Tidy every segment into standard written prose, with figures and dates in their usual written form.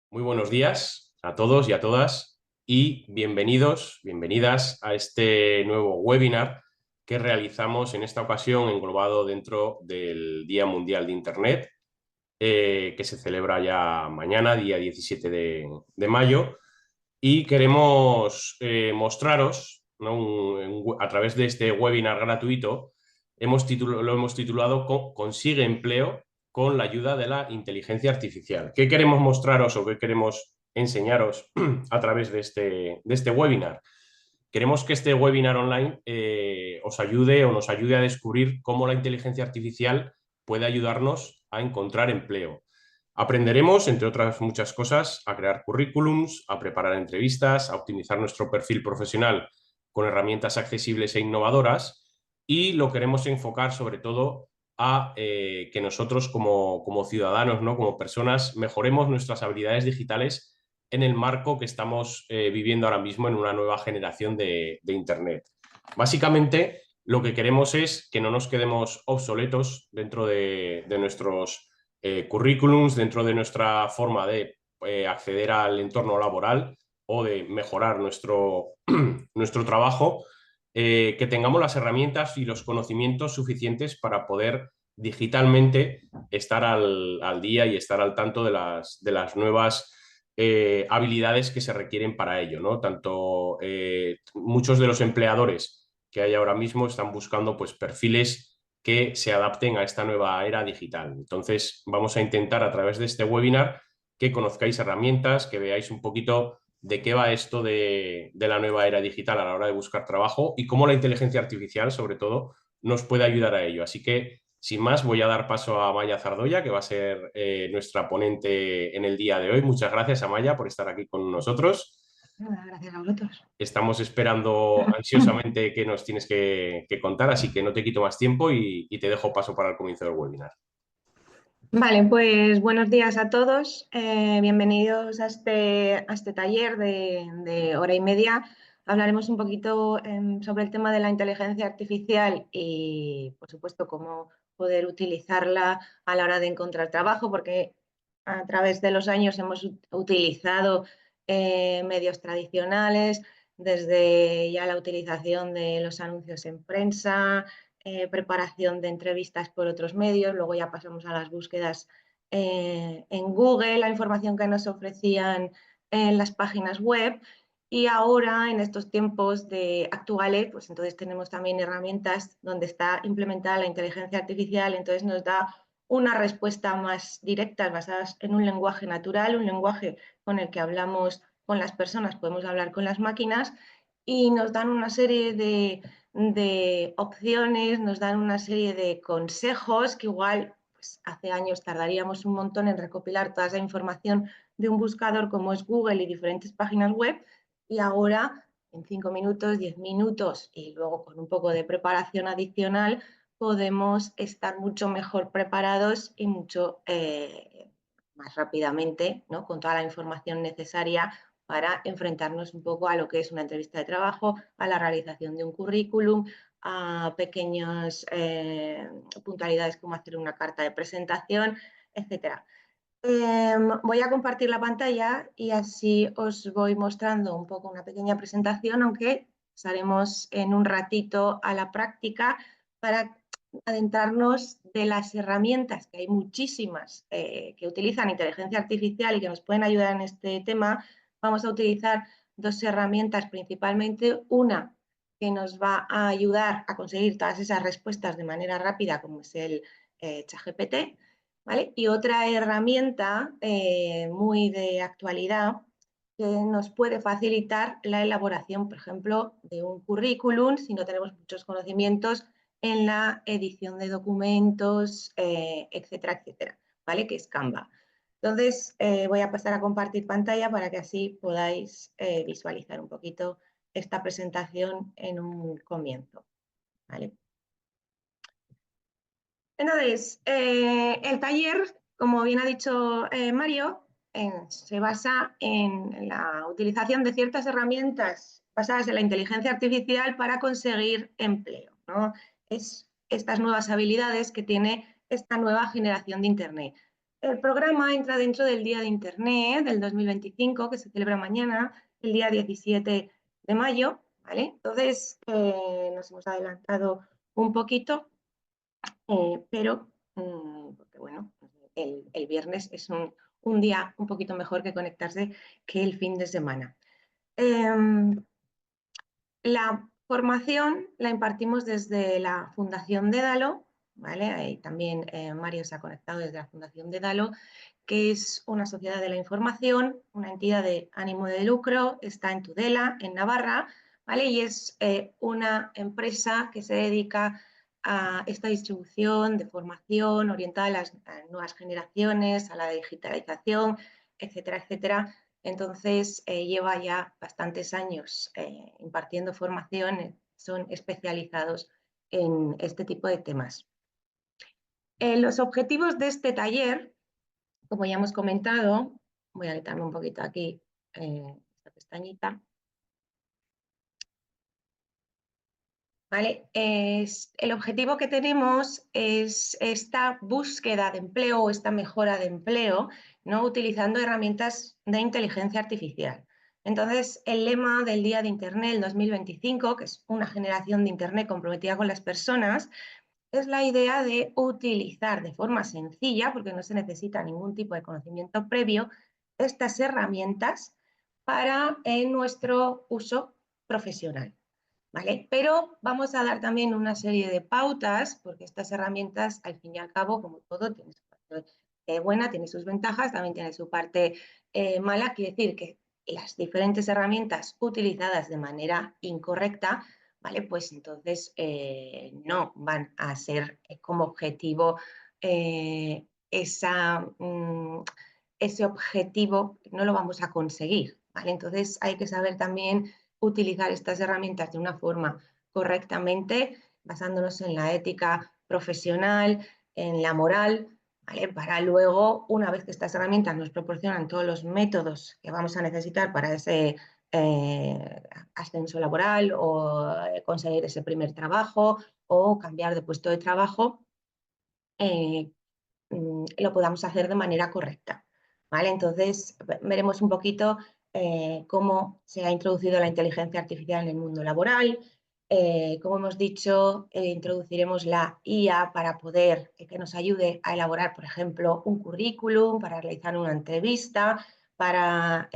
Muy buenos días a todos y a todas y bienvenidos, bienvenidas a este nuevo webinar que realizamos en esta ocasión englobado dentro del Día Mundial de Internet, que se celebra ya mañana, día 17 de mayo, y queremos mostraros, ¿no? A través de este webinar gratuito, lo hemos titulado Consigue empleo con la ayuda de la inteligencia artificial. ¿Qué queremos mostraros o qué queremos enseñaros a través de este webinar? Queremos que este webinar online os ayude o nos ayude a descubrir cómo la inteligencia artificial puede ayudarnos a encontrar empleo. Aprenderemos, entre otras muchas cosas, a crear currículums, a preparar entrevistas, a optimizar nuestro perfil profesional con herramientas accesibles e innovadoras, y lo queremos enfocar sobre todo a que nosotros como ciudadanos, ¿no? Como personas, mejoremos nuestras habilidades digitales en el marco que estamos viviendo ahora mismo en una nueva generación de Internet. Básicamente, lo que queremos es que no nos quedemos obsoletos dentro de nuestros currículums, dentro de nuestra forma de acceder al entorno laboral o de mejorar nuestro trabajo, que tengamos las herramientas y los conocimientos suficientes para poder digitalmente estar al día y estar al tanto de las nuevas habilidades que se requieren para ello, ¿no? Tanto muchos de los empleadores que hay ahora mismo están buscando pues, perfiles que se adapten a esta nueva era digital. Entonces, vamos a intentar a través de este webinar que conozcáis herramientas, que veáis un poquito de qué va esto de la nueva era digital a la hora de buscar trabajo y cómo la inteligencia artificial, sobre todo, nos puede ayudar a ello. Así que, sin más, voy a dar paso a Amaya Zardoya, que va a ser nuestra ponente en el día de hoy. Muchas gracias, Amaya, por estar aquí con nosotros. Nada, gracias a vosotros. Estamos esperando ansiosamente qué nos tienes que contar, así que no te quito más tiempo y te dejo paso para el comienzo del webinar. Vale, pues buenos días a todos. Bienvenidos a este taller de hora y media. Hablaremos un poquito sobre el tema de la inteligencia artificial y, por supuesto, cómo poder utilizarla a la hora de encontrar trabajo, porque a través de los años hemos utilizado medios tradicionales, desde ya la utilización de los anuncios en prensa, preparación de entrevistas por otros medios, luego ya pasamos a las búsquedas en Google, la información que nos ofrecían en las páginas web, y ahora en estos tiempos actuales, pues entonces tenemos también herramientas donde está implementada la inteligencia artificial, entonces nos da una respuesta más directa basadas en un lenguaje natural, un lenguaje con el que hablamos con las personas, podemos hablar con las máquinas, y nos dan una serie de opciones, nos dan una serie de consejos que igual pues, hace años tardaríamos un montón en recopilar toda esa información de un buscador como es Google y diferentes páginas web, y ahora en 5 minutos, 10 minutos y luego con un poco de preparación adicional podemos estar mucho mejor preparados y mucho más rápidamente, ¿no? Con toda la información necesaria para enfrentarnos un poco a lo que es una entrevista de trabajo, a la realización de un currículum, a pequeñas puntualidades como hacer una carta de presentación, etcétera. Voy a compartir la pantalla y así os voy mostrando un poco una pequeña presentación, aunque pasaremos en un ratito a la práctica para adentrarnos de las herramientas, que hay muchísimas que utilizan inteligencia artificial y que nos pueden ayudar en este tema. Vamos a utilizar dos herramientas principalmente, una que nos va a ayudar a conseguir todas esas respuestas de manera rápida, como es el ChatGPT, ¿vale? Y otra herramienta muy de actualidad que nos puede facilitar la elaboración, por ejemplo, de un currículum, si no tenemos muchos conocimientos en la edición de documentos, etcétera, etcétera, ¿vale? Que es Canva. Entonces, voy a pasar a compartir pantalla para que así podáis visualizar un poquito esta presentación en un comienzo, ¿vale? Entonces, el taller, como bien ha dicho Mario, se basa en la utilización de ciertas herramientas basadas en la inteligencia artificial para conseguir empleo, ¿no? Es estas nuevas habilidades que tiene esta nueva generación de Internet. El programa entra dentro del Día de Internet del 2025, que se celebra mañana, el día 17 de mayo, ¿vale? Entonces, nos hemos adelantado un poquito, pero, porque bueno, el viernes es un día un poquito mejor que conectarse que el fin de semana. La formación la impartimos desde la Fundación Dédalo, ¿vale? Ahí también Mario se ha conectado desde la Fundación Dédalo, que es una sociedad de la información, una entidad de ánimo de lucro, está en Tudela, en Navarra, ¿vale? Y es una empresa que se dedica a esta distribución de formación orientada a las nuevas generaciones, a la digitalización, etcétera, etcétera. Entonces, lleva ya bastantes años impartiendo formación, son especializados en este tipo de temas. Los objetivos de este taller, como ya hemos comentado, voy a quitarme un poquito aquí esta pestañita. ¿Vale? El objetivo que tenemos es esta búsqueda de empleo o esta mejora de empleo, ¿no? Utilizando herramientas de inteligencia artificial. Entonces, el lema del Día de Internet el 2025, que es una generación de Internet comprometida con las personas, es la idea de utilizar de forma sencilla, porque no se necesita ningún tipo de conocimiento previo, estas herramientas para nuestro uso profesional. ¿Vale? Pero vamos a dar también una serie de pautas, porque estas herramientas, al fin y al cabo, como todo, tiene su parte buena, tiene sus ventajas, también tiene su parte mala. Quiere decir que las diferentes herramientas utilizadas de manera incorrecta, ¿vale? Pues entonces no van a ser como objetivo ese objetivo, no lo vamos a conseguir, ¿vale? Entonces hay que saber también utilizar estas herramientas de una forma correctamente, basándonos en la ética profesional, en la moral, ¿vale? Para luego, una vez que estas herramientas nos proporcionan todos los métodos que vamos a necesitar para ese ascenso laboral o conseguir ese primer trabajo o cambiar de puesto de trabajo, lo podamos hacer de manera correcta. ¿Vale? Entonces, veremos un poquito cómo se ha introducido la inteligencia artificial en el mundo laboral. Como hemos dicho, introduciremos la IA para poder que nos ayude a elaborar, por ejemplo, un currículum, para realizar una entrevista, para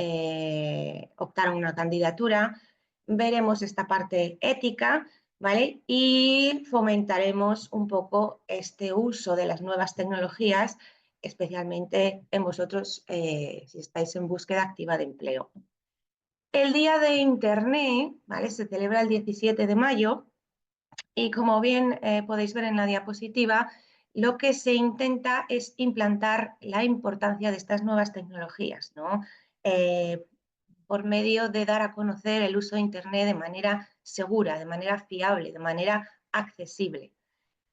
optar a una candidatura. Veremos esta parte ética, ¿vale? Y fomentaremos un poco este uso de las nuevas tecnologías, especialmente en vosotros si estáis en búsqueda activa de empleo. El Día de Internet, ¿vale? Se celebra el 17 de mayo y como bien podéis ver en la diapositiva, lo que se intenta es implantar la importancia de estas nuevas tecnologías, ¿no? Por medio de dar a conocer el uso de Internet de manera segura, de manera fiable, de manera accesible.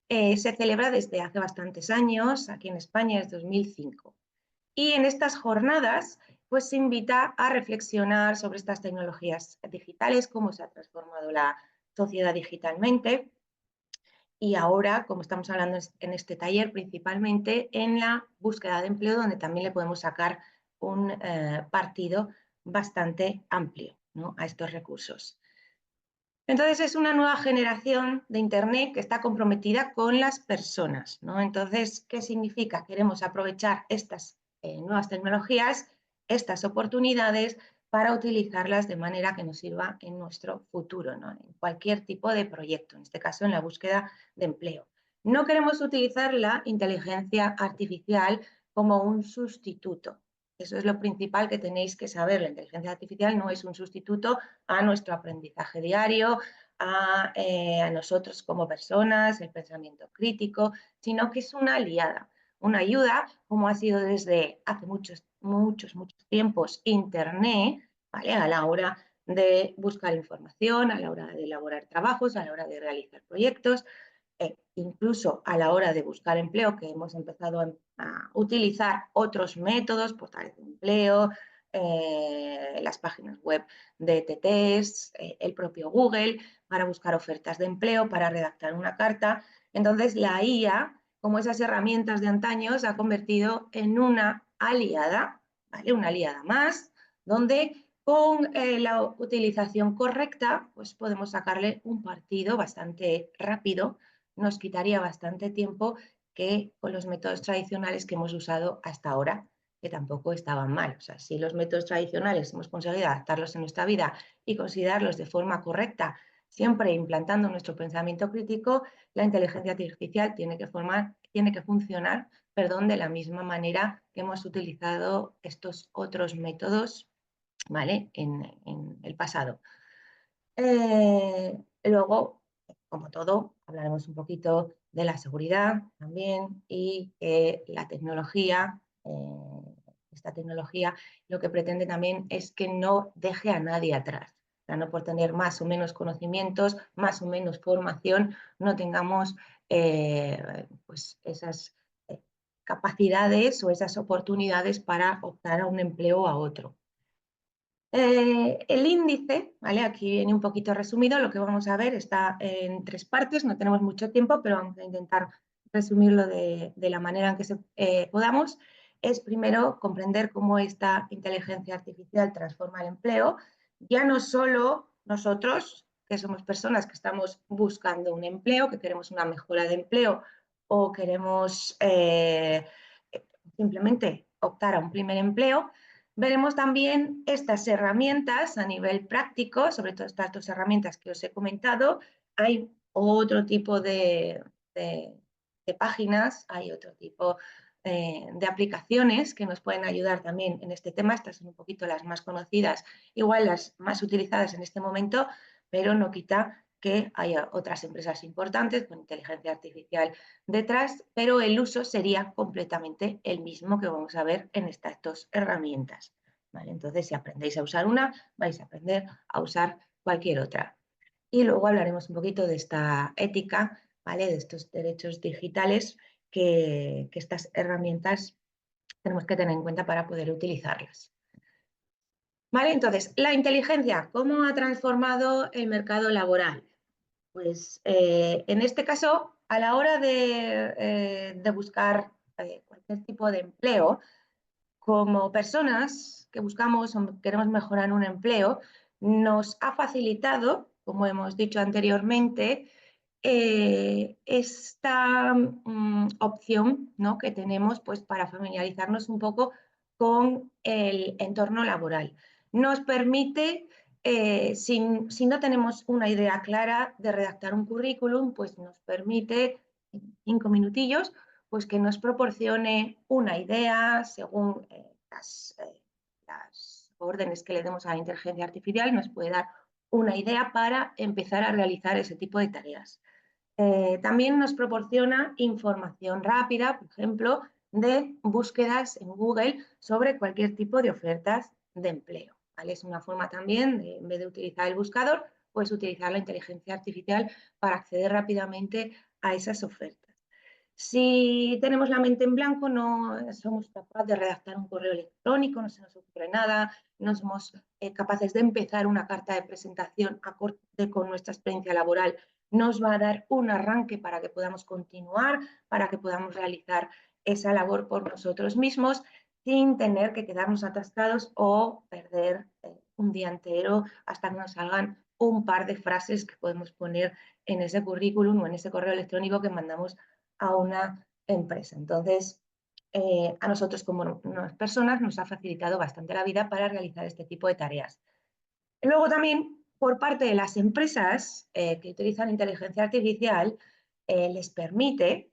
Se celebra desde hace bastantes años, aquí en España es 2005. Y en estas jornadas pues se invita a reflexionar sobre estas tecnologías digitales, cómo se ha transformado la sociedad digitalmente y ahora, como estamos hablando en este taller, principalmente en la búsqueda de empleo, donde también le podemos sacar un partido bastante amplio, ¿no?, a estos recursos. Entonces es una nueva generación de Internet que está comprometida con las personas, ¿no? Entonces, ¿qué significa? Queremos aprovechar estas nuevas tecnologías, estas oportunidades, para utilizarlas de manera que nos sirva en nuestro futuro, ¿no? En cualquier tipo de proyecto, en este caso en la búsqueda de empleo. No queremos utilizar la inteligencia artificial como un sustituto. Eso es lo principal que tenéis que saber. La inteligencia artificial no es un sustituto a nuestro aprendizaje diario, a nosotros como personas, el pensamiento crítico, sino que es una aliada, una ayuda, como ha sido desde hace muchos tiempos Internet, ¿vale? A la hora de buscar información, a la hora de elaborar trabajos, a la hora de realizar proyectos, incluso a la hora de buscar empleo, que hemos empezado a utilizar otros métodos, portales de empleo, las páginas web de ETTs, el propio Google, para buscar ofertas de empleo, para redactar una carta. Entonces, la IA como esas herramientas de antaño se ha convertido en una aliada, ¿vale? Una aliada más, donde con la utilización correcta, pues podemos sacarle un partido bastante rápido, nos quitaría bastante tiempo que con los métodos tradicionales que hemos usado hasta ahora, que tampoco estaban mal. O sea, si los métodos tradicionales hemos conseguido adaptarlos en nuestra vida y considerarlos de forma correcta, siempre implantando nuestro pensamiento crítico, la inteligencia artificial tiene que funcionar, perdón, de la misma manera que hemos utilizado estos otros métodos, ¿vale? En el pasado. Luego, como todo, hablaremos un poquito de la seguridad también y la tecnología. Esta tecnología lo que pretende también es que no deje a nadie atrás. O sea, no por tener más o menos conocimientos, más o menos formación, no tengamos pues esas capacidades o esas oportunidades para optar a un empleo o a otro. El índice, ¿vale? Aquí viene un poquito resumido, lo que vamos a ver está en 3 partes, no tenemos mucho tiempo, pero vamos a intentar resumirlo de la manera en que podamos. Es primero comprender cómo esta inteligencia artificial transforma el empleo, ya no solo nosotros, que somos personas que estamos buscando un empleo, que queremos una mejora de empleo o queremos simplemente optar a un primer empleo. Veremos también estas herramientas a nivel práctico, sobre todo estas 2 herramientas que os he comentado. Hay otro tipo de páginas, hay otro tipo de aplicaciones que nos pueden ayudar también en este tema. Estas son un poquito las más conocidas, igual las más utilizadas en este momento, pero no quita que haya otras empresas importantes con inteligencia artificial detrás, pero el uso sería completamente el mismo que vamos a ver en estas 2 herramientas. ¿Vale? Entonces, si aprendéis a usar una, vais a aprender a usar cualquier otra. Y luego hablaremos un poquito de esta ética, ¿vale? De estos derechos digitales que estas herramientas tenemos que tener en cuenta para poder utilizarlas. ¿Vale? Entonces, la inteligencia, ¿cómo ha transformado el mercado laboral? Pues en este caso, a la hora de buscar cualquier tipo de empleo, como personas que buscamos o queremos mejorar un empleo, nos ha facilitado, como hemos dicho anteriormente, esta opción, ¿no?, que tenemos pues, para familiarizarnos un poco con el entorno laboral. Nos permite, si no tenemos una idea clara de redactar un currículum, pues nos permite en 5 minutillos pues que nos proporcione una idea según las órdenes que le demos a la inteligencia artificial, nos puede dar una idea para empezar a realizar ese tipo de tareas. También nos proporciona información rápida, por ejemplo, de búsquedas en Google sobre cualquier tipo de ofertas de empleo. ¿Vale? Es una forma también, en vez de utilizar el buscador, pues utilizar la inteligencia artificial para acceder rápidamente a esas ofertas. Si tenemos la mente en blanco, no somos capaces de redactar un correo electrónico, no se nos ocurre nada, no somos capaces de empezar una carta de presentación acorde con nuestra experiencia laboral, nos va a dar un arranque para que podamos continuar, para que podamos realizar esa labor por nosotros mismos sin tener que quedarnos atascados o perder un día entero hasta que nos salgan un par de frases que podemos poner en ese currículum o en ese correo electrónico que mandamos a una empresa. Entonces, a nosotros como personas nos ha facilitado bastante la vida para realizar este tipo de tareas. Luego también, por parte de las empresas que utilizan inteligencia artificial, les permite,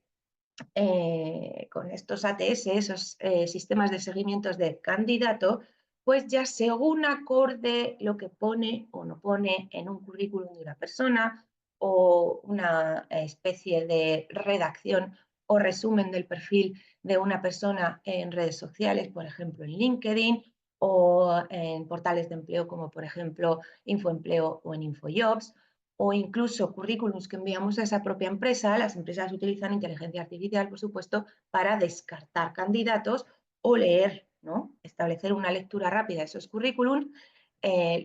con estos ATS, esos sistemas de seguimientos de candidato, pues ya según acorde lo que pone o no pone en un currículum de una persona o una especie de redacción o resumen del perfil de una persona en redes sociales, por ejemplo en LinkedIn o en portales de empleo como por ejemplo Infoempleo o en Infojobs, o incluso currículums que enviamos a esa propia empresa. Las empresas utilizan inteligencia artificial, por supuesto, para descartar candidatos o leer, ¿no? Establecer una lectura rápida de esos currículums,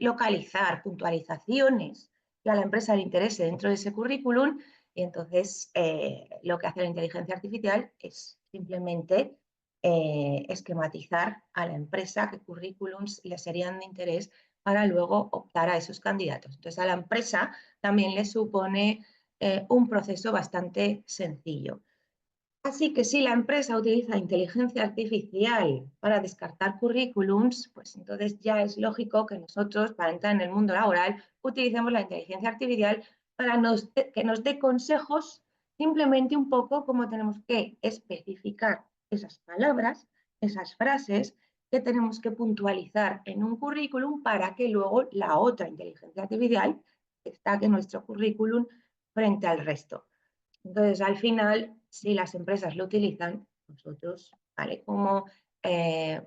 localizar puntualizaciones que a la empresa le interese dentro de ese currículum Y entonces lo que hace la inteligencia artificial es simplemente esquematizar a la empresa qué currículums le serían de interés para luego optar a esos candidatos. Entonces a la empresa también le supone un proceso bastante sencillo. Así que si la empresa utiliza inteligencia artificial para descartar currículums, pues entonces ya es lógico que nosotros, para entrar en el mundo laboral, utilicemos la inteligencia artificial para que nos dé consejos, simplemente un poco cómo tenemos que especificar esas palabras, esas frases que tenemos que puntualizar en un currículum para que luego la otra inteligencia artificial destaque nuestro currículum frente al resto. Entonces, al final, si las empresas lo utilizan, nosotros, ¿vale? Como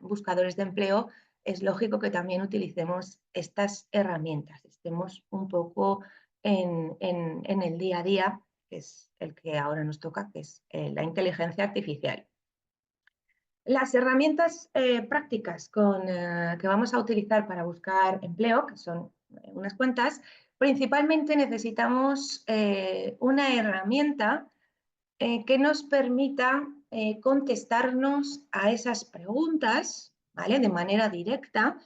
buscadores de empleo, es lógico que también utilicemos estas herramientas, estemos un poco en el día a día, que es el que ahora nos toca, que es la inteligencia artificial. Las herramientas prácticas que vamos a utilizar para buscar empleo, que son unas cuantas, principalmente necesitamos una herramienta que nos permita contestarnos a esas preguntas, ¿vale? De manera directa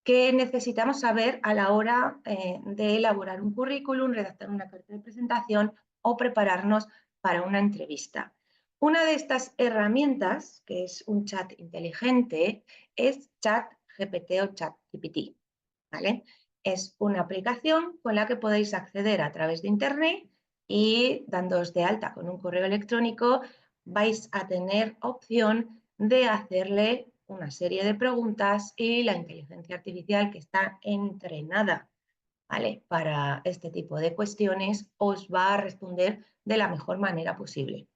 que necesitamos saber a la hora de elaborar un currículum, redactar una carta de presentación o prepararnos para una entrevista. Una de estas herramientas, que es un chat inteligente, es ChatGPT o ChatGPT, ¿vale? Es una aplicación con la que podéis acceder a través de Internet y dándoos de alta con un correo electrónico vais a tener opción de hacerle una serie de preguntas y la inteligencia artificial que está entrenada, ¿vale? Para este tipo de cuestiones os va a responder de la mejor manera posible.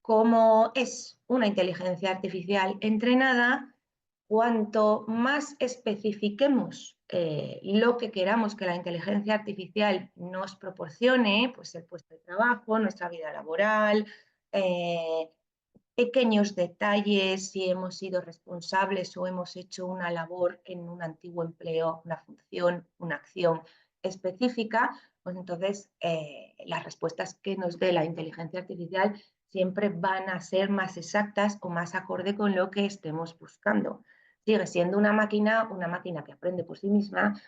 Como es una inteligencia artificial entrenada, cuanto más especifiquemos lo que queramos que la inteligencia artificial nos proporcione, pues el puesto de trabajo, nuestra vida laboral, pequeños detalles, si hemos sido responsables o hemos hecho una labor en un antiguo empleo, una función, una acción específica, pues entonces las respuestas que nos dé la inteligencia artificial siempre van a ser más exactas o más acorde con lo que estemos buscando. Sigue siendo una máquina que aprende por sí misma,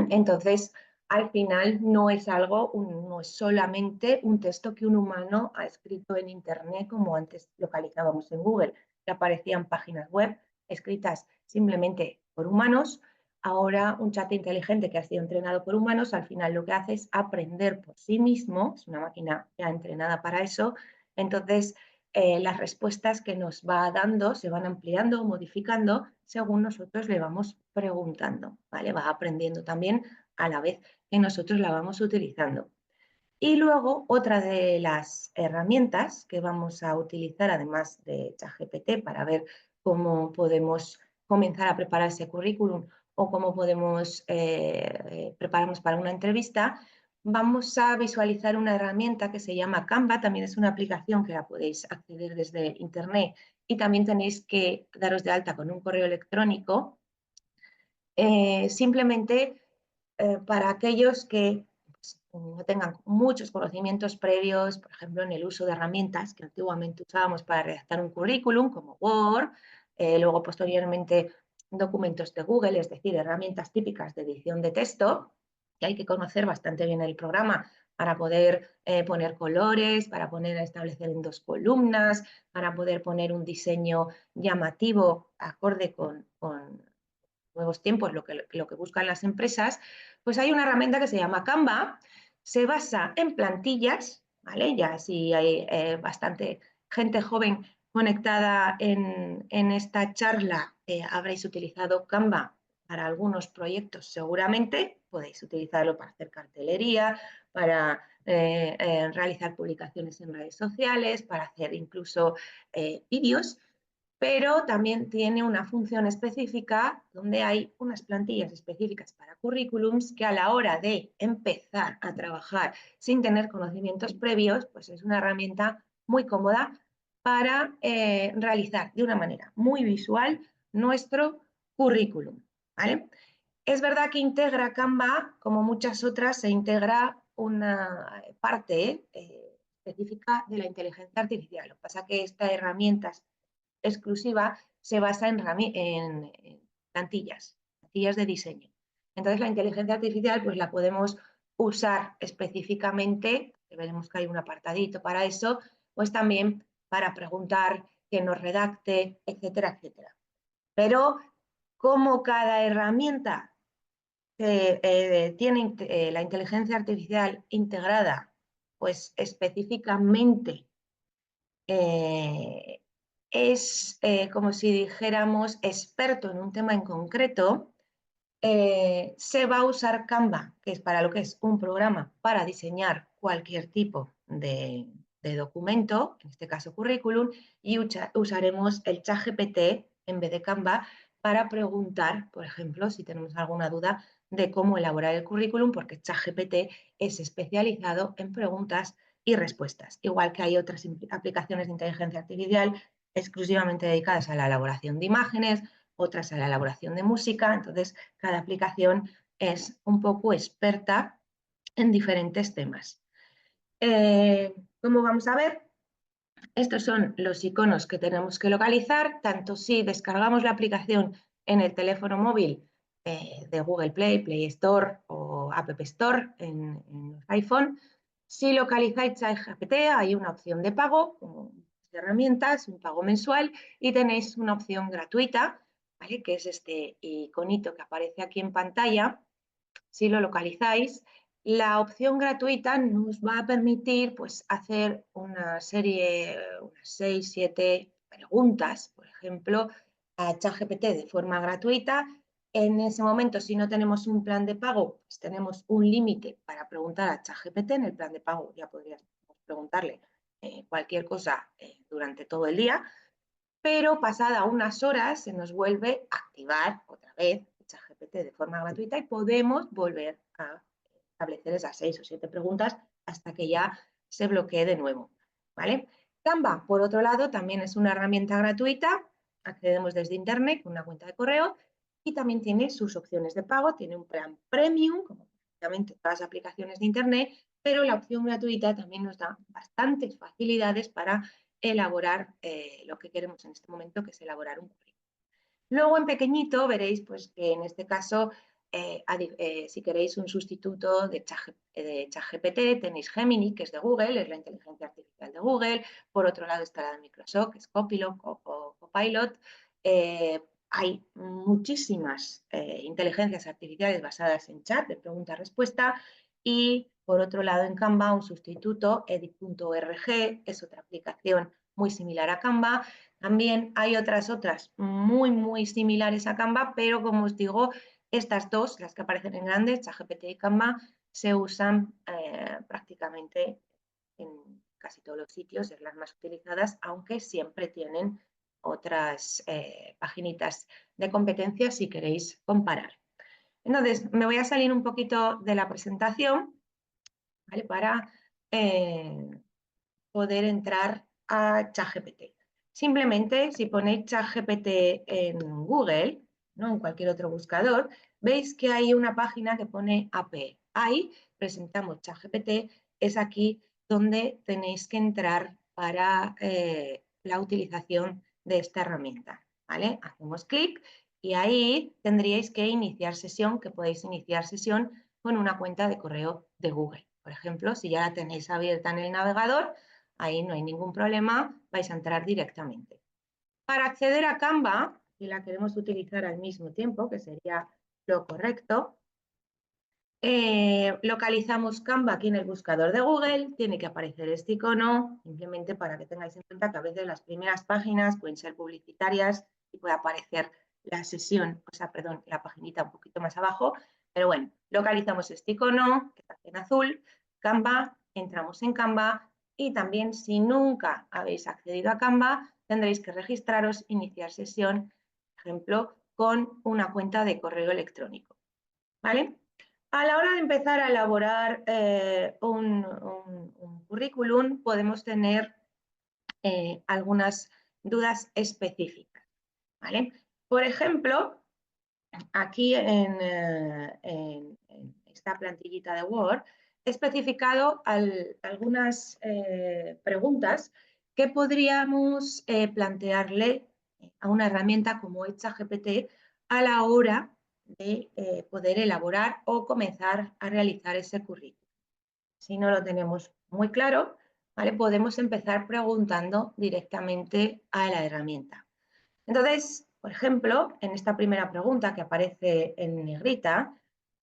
entonces al final no es no es solamente un texto que un humano ha escrito en Internet como antes localizábamos en Google, que aparecían páginas web escritas simplemente por humanos. Ahora un chat inteligente que ha sido entrenado por humanos, al final lo que hace es aprender por sí mismo, es una máquina ya entrenada para eso, entonces las respuestas que nos va dando se van ampliando o modificando según nosotros le vamos preguntando, ¿vale? Va aprendiendo también a la vez que nosotros la vamos utilizando. Y luego, otra de las herramientas que vamos a utilizar, además de ChatGPT, para ver cómo podemos comenzar a preparar ese currículum o cómo podemos prepararnos para una entrevista, vamos a visualizar una herramienta que se llama Canva. También es una aplicación que la podéis acceder desde Internet y también tenéis que daros de alta con un correo electrónico. Simplemente para aquellos que pues, no tengan muchos conocimientos previos, por ejemplo, en el uso de herramientas que antiguamente usábamos para redactar un currículum, como Word, luego posteriormente documentos de Google, es decir, herramientas típicas de edición de texto, que hay que conocer bastante bien el programa para poder poner colores, para poder establecer en dos columnas, para poder poner un diseño llamativo acorde con nuevos tiempos, lo que buscan las empresas, pues hay una herramienta que se llama Canva, se basa en plantillas, ¿vale? Ya si hay bastante gente joven conectada en esta charla, habréis utilizado Canva para algunos proyectos seguramente, podéis utilizarlo para hacer cartelería, para realizar publicaciones en redes sociales, para hacer incluso vídeos, pero también tiene una función específica donde hay unas plantillas específicas para currículums que a la hora de empezar a trabajar sin tener conocimientos previos, pues es una herramienta muy cómoda para realizar de una manera muy visual nuestro currículum, ¿vale? Es verdad que integra Canva, como muchas otras, se integra una parte específica de la inteligencia artificial. Lo que pasa es que esta herramienta exclusiva se basa en plantillas de diseño. Entonces, la inteligencia artificial pues la podemos usar específicamente, que veremos que hay un apartadito para eso, pues también para preguntar, que nos redacte, etcétera, etcétera. Pero como cada herramienta tiene la inteligencia artificial integrada, pues específicamente es como si dijéramos experto en un tema en concreto, se va a usar Canva, que es para lo que es un programa para diseñar cualquier tipo de documento, en este caso currículum, y usaremos el ChatGPT en vez de Canva para preguntar, por ejemplo, si tenemos alguna duda de cómo elaborar el currículum, porque ChatGPT es especializado en preguntas y respuestas, igual que hay otras aplicaciones de inteligencia artificial exclusivamente dedicadas a la elaboración de imágenes, otras a la elaboración de música. Entonces, cada aplicación es un poco experta en diferentes temas. Como vamos a ver, estos son los iconos que tenemos que localizar, tanto si descargamos la aplicación en el teléfono móvil de Google Play, Play Store o App Store en iPhone. Si localizáis ChatGPT, hay una opción de pago, como herramientas, un pago mensual, y tenéis una opción gratuita, ¿vale? Que es este iconito que aparece aquí en pantalla. Si lo localizáis, la opción gratuita nos va a permitir pues, hacer una serie, unas 6, 7 preguntas, por ejemplo, a ChatGPT de forma gratuita. En ese momento, si no tenemos un plan de pago, pues tenemos un límite para preguntar a ChatGPT. En el plan de pago ya podríamos preguntarle cualquier cosa durante todo el día, pero pasada unas horas se nos vuelve a activar otra vez ChatGPT de forma gratuita y podemos volver a establecer esas 6 o 7 preguntas hasta que ya se bloquee de nuevo, ¿vale? Canva, por otro lado, también es una herramienta gratuita, accedemos desde internet con una cuenta de correo y también tiene sus opciones de pago, tiene un plan premium, como prácticamente todas las aplicaciones de internet, pero la opción gratuita también nos da bastantes facilidades para elaborar lo que queremos en este momento, que es elaborar un currículum. Luego en pequeñito veréis pues, que en este caso, si queréis un sustituto de ChatGPT, tenéis Gemini, que es de Google, es la inteligencia artificial de Google. Por otro lado está la de Microsoft, que es Copilot o Copilot. Hay muchísimas inteligencias artificiales basadas en chat, de pregunta-respuesta. Y por otro lado en Canva, un sustituto, edit.org, es otra aplicación muy similar a Canva. También hay otras muy similares a Canva, pero como os digo, estas dos, las que aparecen en grande, ChatGPT y Canva, se usan prácticamente en casi todos los sitios, es las más utilizadas, aunque siempre tienen otras paginitas de competencia si queréis comparar. Entonces, me voy a salir un poquito de la presentación, ¿vale? Para poder entrar a ChatGPT. Simplemente, si ponéis ChatGPT en Google, ¿no? En cualquier otro buscador, veis que hay una página que pone API. Ahí presentamos ChatGPT, es aquí donde tenéis que entrar para la utilización de esta herramienta, ¿vale? Hacemos clic y ahí tendríais que iniciar sesión, que podéis iniciar sesión con una cuenta de correo de Google. Por ejemplo, si ya la tenéis abierta en el navegador, ahí no hay ningún problema, vais a entrar directamente. Para acceder a Canva, si la queremos utilizar al mismo tiempo, que sería lo correcto, localizamos Canva aquí en el buscador de Google, tiene que aparecer este icono, simplemente para que tengáis en cuenta que a veces las primeras páginas pueden ser publicitarias y puede aparecer la sesión, o sea, perdón, la paginita un poquito más abajo, pero bueno, localizamos este icono, que está en azul, Canva, entramos en Canva y también si nunca habéis accedido a Canva, tendréis que registraros, iniciar sesión, por ejemplo, con una cuenta de correo electrónico, ¿vale? A la hora de empezar a elaborar un currículum, podemos tener algunas dudas específicas, ¿vale? Por ejemplo, aquí en esta plantillita de Word, especificado algunas preguntas que podríamos plantearle a una herramienta como ChatGPT a la hora de poder elaborar o comenzar a realizar ese currículum. Si no lo tenemos muy claro, ¿vale? Podemos empezar preguntando directamente a la herramienta. Entonces, por ejemplo, en esta primera pregunta que aparece en negrita,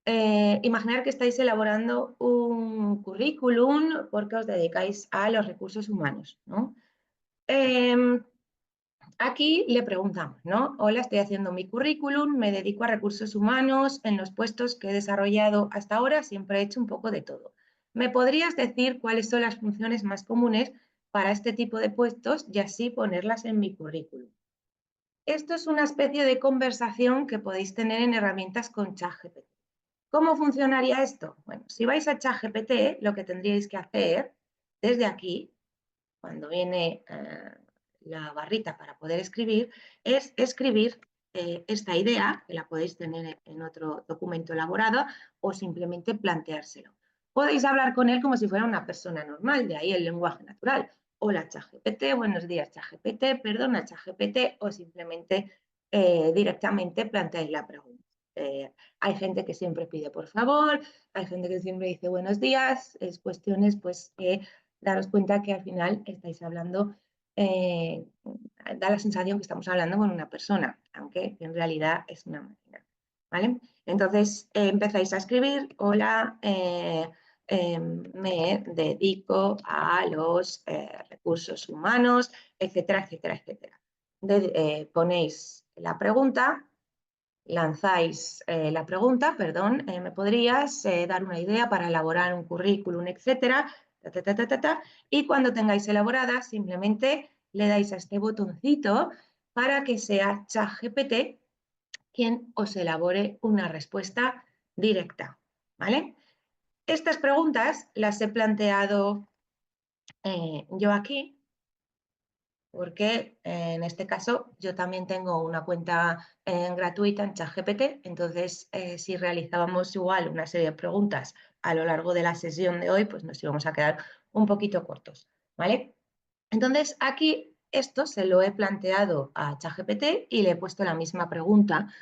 imaginar que estáis elaborando un currículum porque os dedicáis a los recursos humanos, ¿no? Aquí le preguntamos, ¿no? Hola, estoy haciendo mi currículum, me dedico a recursos humanos, en los puestos que he desarrollado hasta ahora siempre he hecho un poco de todo. ¿Me podrías decir cuáles son las funciones más comunes para este tipo de puestos y así ponerlas en mi currículum? Esto es una especie de conversación que podéis tener en herramientas con ChatGPT. ¿Cómo funcionaría esto? Bueno, si vais a ChatGPT, lo que tendríais que hacer desde aquí, cuando viene la barrita para poder escribir, es escribir esta idea, que la podéis tener en otro documento elaborado, o simplemente planteárselo. Podéis hablar con él como si fuera una persona normal, de ahí el lenguaje natural. Hola ChatGPT, buenos días ChatGPT, perdona ChatGPT, o simplemente directamente planteáis la pregunta. Hay gente que siempre pide por favor, hay gente que siempre dice buenos días, es cuestiones pues daros cuenta que al final estáis hablando, da la sensación que estamos hablando con una persona, aunque en realidad es una máquina, ¿vale? Entonces empezáis a escribir, hola, me dedico a los recursos humanos, etcétera, etcétera, etcétera. Ponéis la pregunta, lanzáis la pregunta, perdón, ¿me podrías dar una idea para elaborar un currículum, etcétera? Ta, ta, ta, ta, ta, y cuando tengáis elaborada, simplemente le dais a este botoncito para que sea ChatGPT quien os elabore una respuesta directa, ¿vale? Estas preguntas las he planteado yo aquí, porque en este caso yo también tengo una cuenta gratuita en ChatGPT, entonces si realizábamos igual una serie de preguntas a lo largo de la sesión de hoy, pues nos íbamos a quedar un poquito cortos, ¿vale? Entonces aquí esto se lo he planteado a ChatGPT y le he puesto la misma pregunta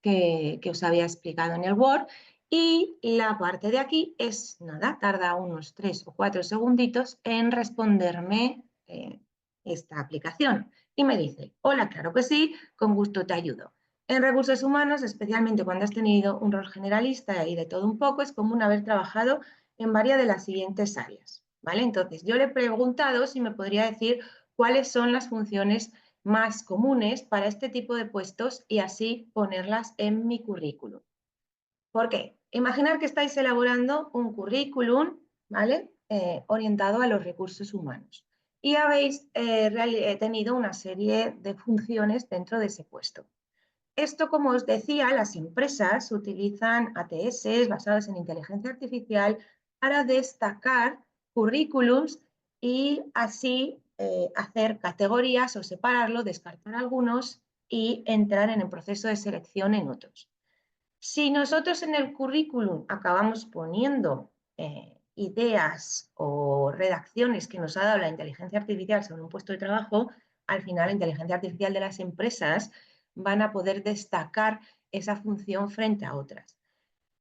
que os había explicado en el Word, y la parte de aquí es, nada, tarda unos 3 o 4 segunditos en responderme esta aplicación. Y me dice, hola, claro que sí, con gusto te ayudo. En recursos humanos, especialmente cuando has tenido un rol generalista y de todo un poco, es común haber trabajado en varias de las siguientes áreas, ¿vale? Entonces, yo le he preguntado si me podría decir cuáles son las funciones más comunes para este tipo de puestos y así ponerlas en mi currículum. ¿Por qué? Imaginar que estáis elaborando un currículum, ¿vale? Orientado a los recursos humanos y habéis tenido una serie de funciones dentro de ese puesto. Esto, como os decía, las empresas utilizan ATS basados en inteligencia artificial para destacar currículums y así hacer categorías o separarlo, descartar algunos y entrar en el proceso de selección en otros. Si nosotros en el currículum acabamos poniendo ideas o redacciones que nos ha dado la inteligencia artificial sobre un puesto de trabajo, al final la inteligencia artificial de las empresas van a poder destacar esa función frente a otras.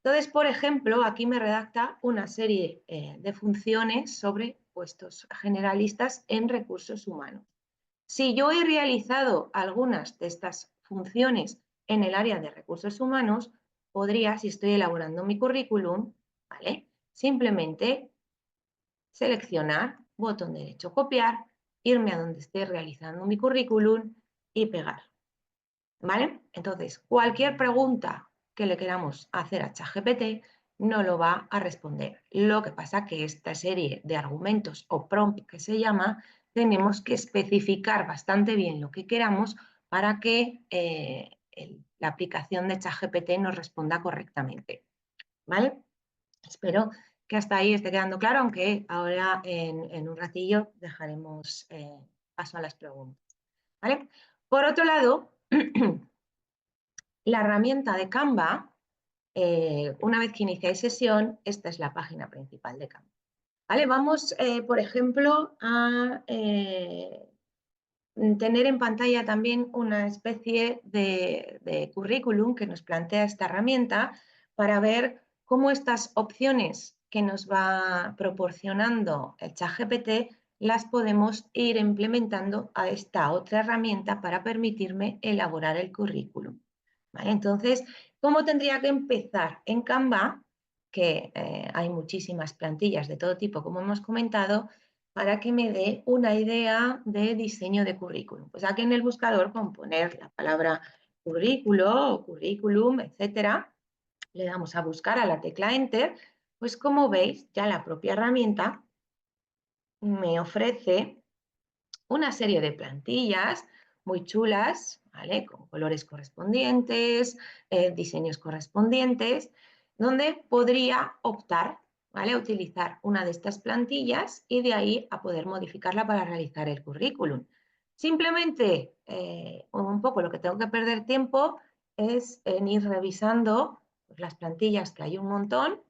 Entonces, por ejemplo, aquí me redacta una serie de funciones sobre puestos generalistas en recursos humanos. Si yo he realizado algunas de estas funciones en el área de recursos humanos, podría, si estoy elaborando mi currículum, ¿vale? Simplemente seleccionar, botón derecho, copiar, irme a donde esté realizando mi currículum y pegar, ¿vale? Entonces, cualquier pregunta que le queramos hacer a ChatGPT no lo va a responder. Lo que pasa que esta serie de argumentos o prompt que se llama, tenemos que especificar bastante bien lo que queramos para que la aplicación de ChatGPT nos responda correctamente, ¿vale? Espero que hasta ahí esté quedando claro, aunque ahora en un ratillo dejaremos paso a las preguntas, ¿vale? Por otro lado, la herramienta de Canva una vez que iniciáis sesión, esta es la página principal de Canva. ¿Vale? Vamos, por ejemplo, a tener en pantalla también una especie de currículum que nos plantea esta herramienta para ver cómo estas opciones que nos va proporcionando el ChatGPT las podemos ir implementando a esta otra herramienta para permitirme elaborar el currículum. ¿Vale? Entonces, ¿cómo tendría que empezar? En Canva, que hay muchísimas plantillas de todo tipo, como hemos comentado, para que me dé una idea de diseño de currículum. Pues aquí en el buscador, con poner la palabra currículo o currículum, etcétera, le damos a buscar a la tecla Enter, pues como veis, ya la propia herramienta me ofrece una serie de plantillas muy chulas, ¿vale? Con colores correspondientes, diseños correspondientes, donde podría optar, ¿vale? A utilizar una de estas plantillas y de ahí a poder modificarla para realizar el currículum. Simplemente, un poco lo que tengo que perder tiempo es en ir revisando pues, las plantillas, que hay un montón,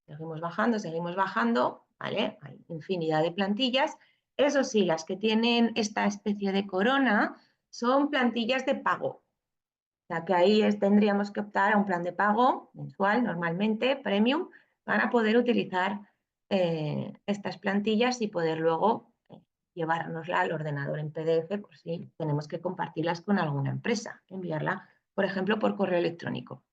seguimos bajando, ¿vale? Hay infinidad de plantillas. Eso sí, las que tienen esta especie de corona son plantillas de pago. O sea que ahí tendríamos que optar a un plan de pago mensual, normalmente, premium, para poder utilizar estas plantillas y poder luego llevárnosla al ordenador en PDF por si tenemos que compartirlas con alguna empresa, enviarla, por ejemplo, por correo electrónico.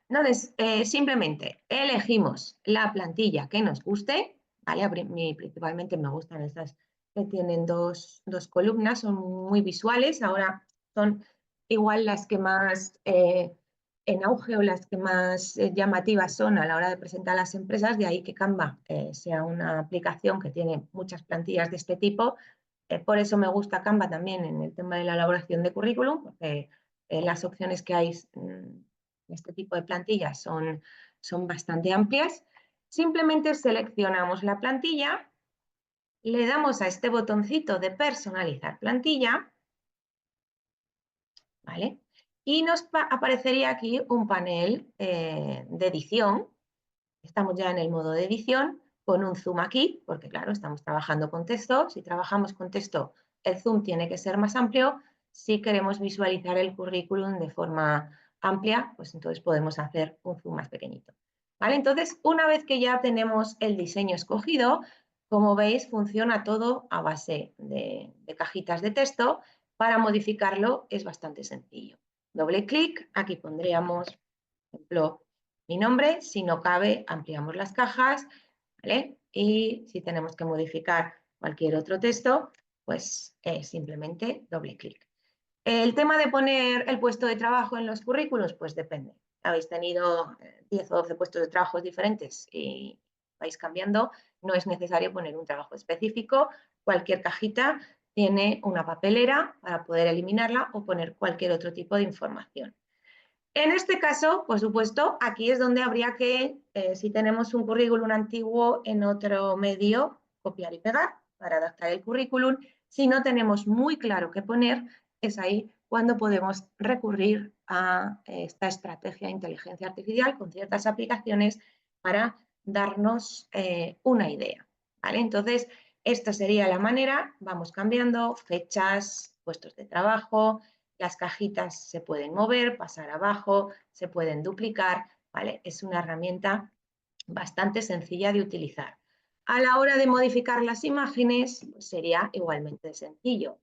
Entonces, simplemente elegimos la plantilla que nos guste, ¿vale? Principalmente me gustan estas que tienen dos columnas, son muy visuales, ahora son igual las que más en auge o las que más llamativas son a la hora de presentar a las empresas, de ahí que Canva sea una aplicación que tiene muchas plantillas de este tipo. Por eso me gusta Canva también en el tema de la elaboración de currículum, porque las opciones que hay este tipo de plantillas son bastante amplias. Simplemente seleccionamos la plantilla, le damos a este botoncito de personalizar plantilla, ¿vale? Y nos aparecería aquí un panel de edición. Estamos ya en el modo de edición, con un zoom aquí, porque claro, estamos trabajando con texto. Si trabajamos con texto, el zoom tiene que ser más amplio. Si queremos visualizar el currículum de forma amplia, pues entonces podemos hacer un zoom más pequeñito. ¿Vale? Entonces, una vez que ya tenemos el diseño escogido, como veis, funciona todo a base de cajitas de texto. Para modificarlo es bastante sencillo. Doble clic, aquí pondríamos, por ejemplo, mi nombre. Si no cabe, ampliamos las cajas, ¿vale? Y si tenemos que modificar cualquier otro texto, pues simplemente doble clic. El tema de poner el puesto de trabajo en los currículos, pues depende. Habéis tenido 10 o 12 puestos de trabajo diferentes y vais cambiando. No es necesario poner un trabajo específico. Cualquier cajita tiene una papelera para poder eliminarla o poner cualquier otro tipo de información. En este caso, por supuesto, aquí es donde habría que, si tenemos un currículum antiguo en otro medio, copiar y pegar para adaptar el currículum. Si no tenemos muy claro qué poner, es ahí cuando podemos recurrir a esta estrategia de inteligencia artificial con ciertas aplicaciones para darnos una idea. ¿Vale? Entonces, esta sería la manera, vamos cambiando fechas, puestos de trabajo. Las cajitas se pueden mover, pasar abajo, se pueden duplicar, ¿vale? Es una herramienta bastante sencilla de utilizar. A la hora de modificar las imágenes, pues sería igualmente sencillo.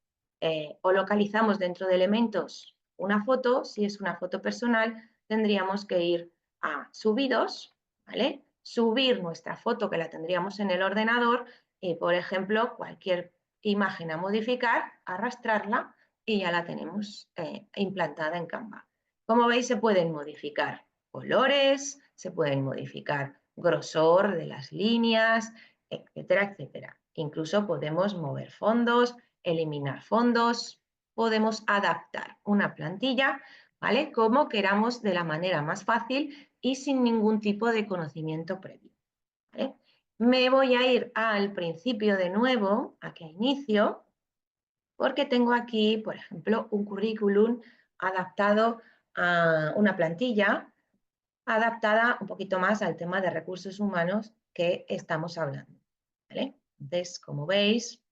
O localizamos dentro de elementos una foto. Si es una foto personal, tendríamos que ir a subidos, ¿vale? Subir nuestra foto, que la tendríamos en el ordenador, y, por ejemplo, cualquier imagen a modificar, arrastrarla y ya la tenemos implantada en Canva. Como veis, se pueden modificar colores, se pueden modificar grosor de las líneas, etcétera, etcétera. Incluso podemos mover fondos, eliminar fondos, podemos adaptar una plantilla, ¿vale? Como queramos, de la manera más fácil y sin ningún tipo de conocimiento previo, ¿vale? Me voy a ir al principio de nuevo, aquí a inicio, porque tengo aquí, por ejemplo, un currículum adaptado a una plantilla adaptada un poquito más al tema de recursos humanos que estamos hablando, ¿vale? Entonces, como veis,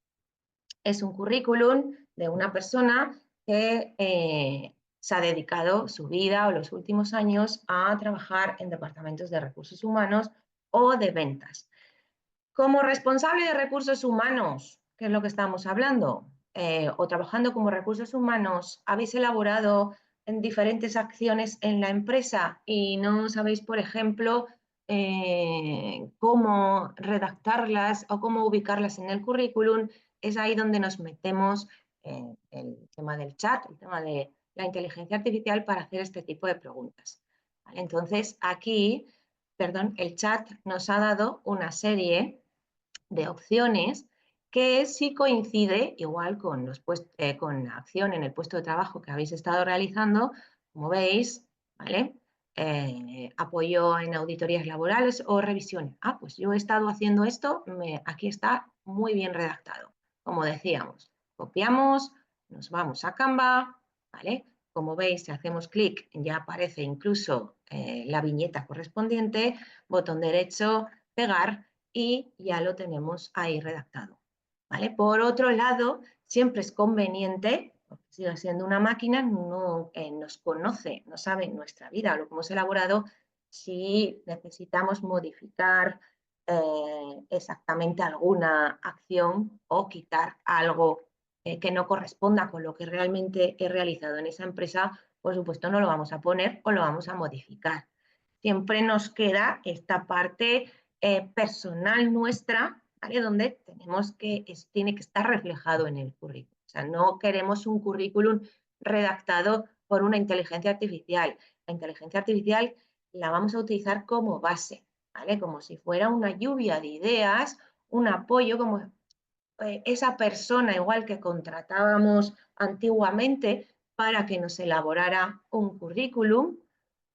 es un currículum de una persona que se ha dedicado su vida o los últimos años a trabajar en departamentos de recursos humanos o de ventas. Como responsable de recursos humanos, ¿qué es lo que estamos hablando? O trabajando como recursos humanos, habéis elaborado en diferentes acciones en la empresa y no sabéis, por ejemplo, cómo redactarlas o cómo ubicarlas en el currículum. Es ahí donde nos metemos en el tema del chat, el tema de la inteligencia artificial para hacer este tipo de preguntas. ¿Vale? Entonces, aquí, perdón, el chat nos ha dado una serie de opciones que sí coincide igual con, con la acción en el puesto de trabajo que habéis estado realizando, como veis, ¿vale? Apoyo en auditorías laborales o revisión. Ah, pues yo he estado haciendo esto, aquí está muy bien redactado. Como decíamos, copiamos, nos vamos a Canva, ¿vale? Como veis, si hacemos clic ya aparece incluso la viñeta correspondiente, botón derecho, pegar y ya lo tenemos ahí redactado. ¿Vale? Por otro lado, siempre es conveniente, porque sigue siendo una máquina, no nos conoce, no sabe nuestra vida, lo que hemos elaborado, si necesitamos modificar exactamente alguna acción o quitar algo que no corresponda con lo que realmente he realizado en esa empresa, por supuesto no lo vamos a poner o lo vamos a modificar. Siempre nos queda esta parte personal nuestra, ¿vale? Donde tenemos tiene que estar reflejado en el currículum. O sea, no queremos un currículum redactado por una inteligencia artificial. La inteligencia artificial la vamos a utilizar como base, ¿vale? Como si fuera una lluvia de ideas, un apoyo, como esa persona igual que contratábamos antiguamente para que nos elaborara un currículum,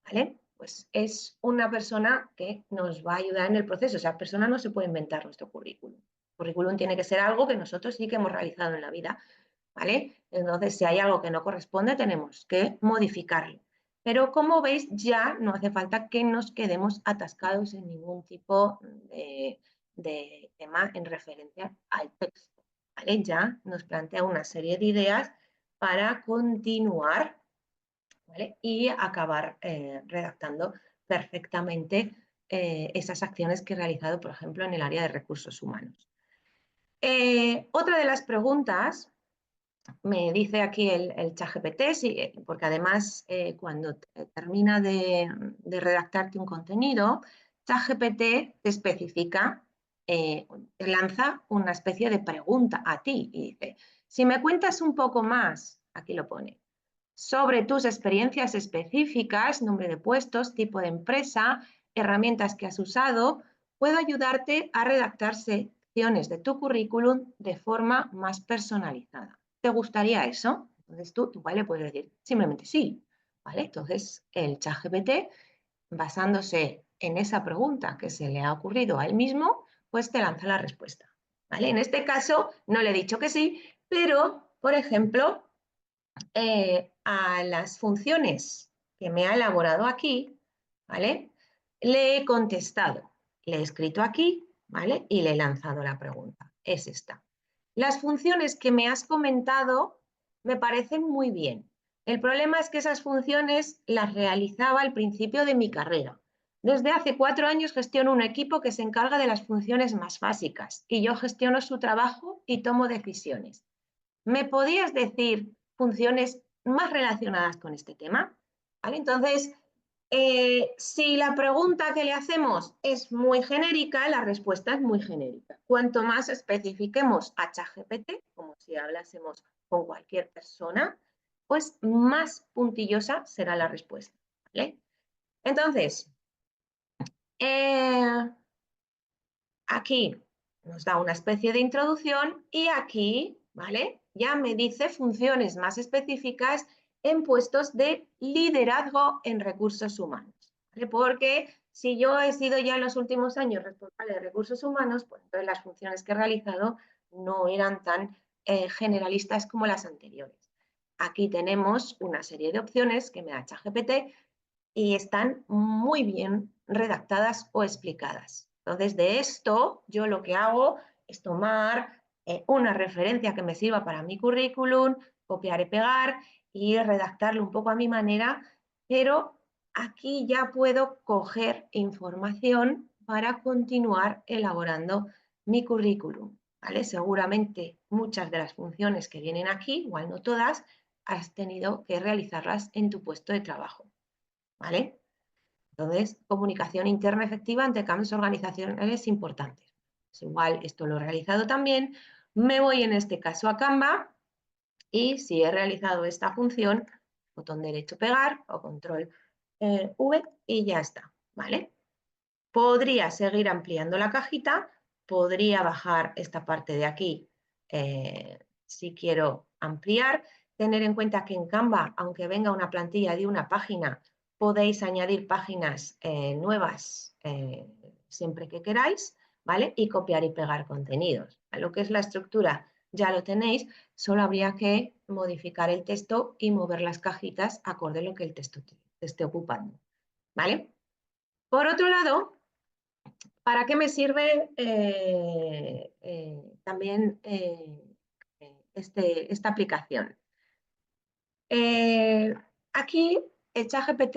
¿vale? Pues es una persona que nos va a ayudar en el proceso. Esa persona no se puede inventar nuestro currículum. El currículum tiene que ser algo que nosotros sí que hemos realizado en la vida, ¿vale? Entonces, si hay algo que no corresponde, tenemos que modificarlo. Pero como veis, ya no hace falta que nos quedemos atascados en ningún tipo de tema en referencia al texto, ¿vale? Ya nos plantea una serie de ideas para continuar, ¿vale? Y acabar redactando perfectamente esas acciones que he realizado, por ejemplo, en el área de recursos humanos. Otra de las preguntas, me dice aquí el ChatGPT, sí, porque además cuando termina de redactarte un contenido, ChatGPT te especifica, te lanza una especie de pregunta a ti y dice, si me cuentas un poco más, aquí lo pone, sobre tus experiencias específicas, nombre de puestos, tipo de empresa, herramientas que has usado, puedo ayudarte a redactar secciones de tu currículum de forma más personalizada. ¿Te gustaría eso? Entonces tú igual le puedes decir simplemente sí. ¿Vale? Entonces el ChatGPT, basándose en esa pregunta que se le ha ocurrido a él mismo, pues te lanza la respuesta. ¿Vale? En este caso no le he dicho que sí, pero, por ejemplo, a las funciones que me ha elaborado aquí, ¿vale? Le he contestado, le he escrito aquí, ¿vale? Y le he lanzado la pregunta. Es esta. Las funciones que me has comentado me parecen muy bien. El problema es que esas funciones las realizaba al principio de mi carrera. Desde hace 4 años gestiono un equipo que se encarga de las funciones más básicas y yo gestiono su trabajo y tomo decisiones. ¿Me podías decir funciones más relacionadas con este tema? ¿Vale? Entonces, si la pregunta que le hacemos es muy genérica, la respuesta es muy genérica. Cuanto más especifiquemos a ChatGPT, como si hablásemos con cualquier persona, pues más puntillosa será la respuesta. ¿Vale? Entonces, eh, aquí nos da una especie de introducción y aquí, ¿vale? Ya me dice funciones más específicas en puestos de liderazgo en recursos humanos, ¿vale? Porque si yo he sido ya en los últimos años responsable de recursos humanos, pues entonces las funciones que he realizado no eran tan generalistas como las anteriores. Aquí tenemos una serie de opciones que me da ChatGPT y están muy bien redactadas o explicadas. Entonces, de esto yo lo que hago es tomar una referencia que me sirva para mi currículum, copiar y pegar y redactarlo un poco a mi manera, pero aquí ya puedo coger información para continuar elaborando mi currículum, ¿vale? Seguramente muchas de las funciones que vienen aquí, igual no todas, has tenido que realizarlas en tu puesto de trabajo, ¿vale? Entonces, comunicación interna efectiva ante cambios organizacionales importantes. Pues igual esto lo he realizado también. Me voy en este caso a Canva y si he realizado esta función, botón derecho pegar o control V y ya está, ¿vale? Podría seguir ampliando la cajita, podría bajar esta parte de aquí si quiero ampliar. Tener en cuenta que en Canva, aunque venga una plantilla de una página, podéis añadir páginas nuevas siempre que queráis, ¿vale? Y copiar y pegar contenidos. Lo que es la estructura ya lo tenéis, solo habría que modificar el texto y mover las cajitas acorde a lo que el texto te esté ocupando, ¿vale? Por otro lado, ¿para qué me sirve también esta aplicación? Aquí el ChatGPT,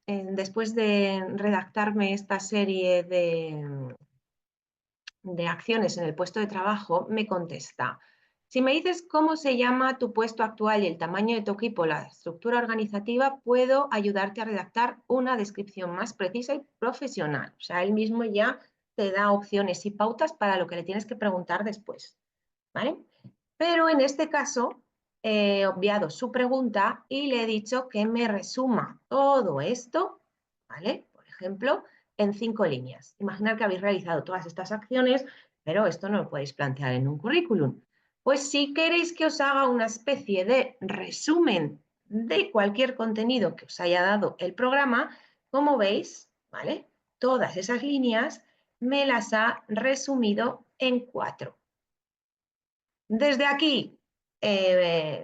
después de redactarme esta serie de acciones en el puesto de trabajo, me contesta. Si me dices cómo se llama tu puesto actual y el tamaño de tu equipo, la estructura organizativa, puedo ayudarte a redactar una descripción más precisa y profesional. O sea, él mismo ya te da opciones y pautas para lo que le tienes que preguntar después, ¿vale? Pero en este caso he obviado su pregunta y le he dicho que me resuma todo esto, ¿vale? Por ejemplo, en 5 líneas. Imaginar que habéis realizado todas estas acciones, pero esto no lo podéis plantear en un currículum. Pues si queréis que os haga una especie de resumen de cualquier contenido que os haya dado el programa, como veis, ¿vale? Todas esas líneas me las ha resumido en 4. Desde aquí,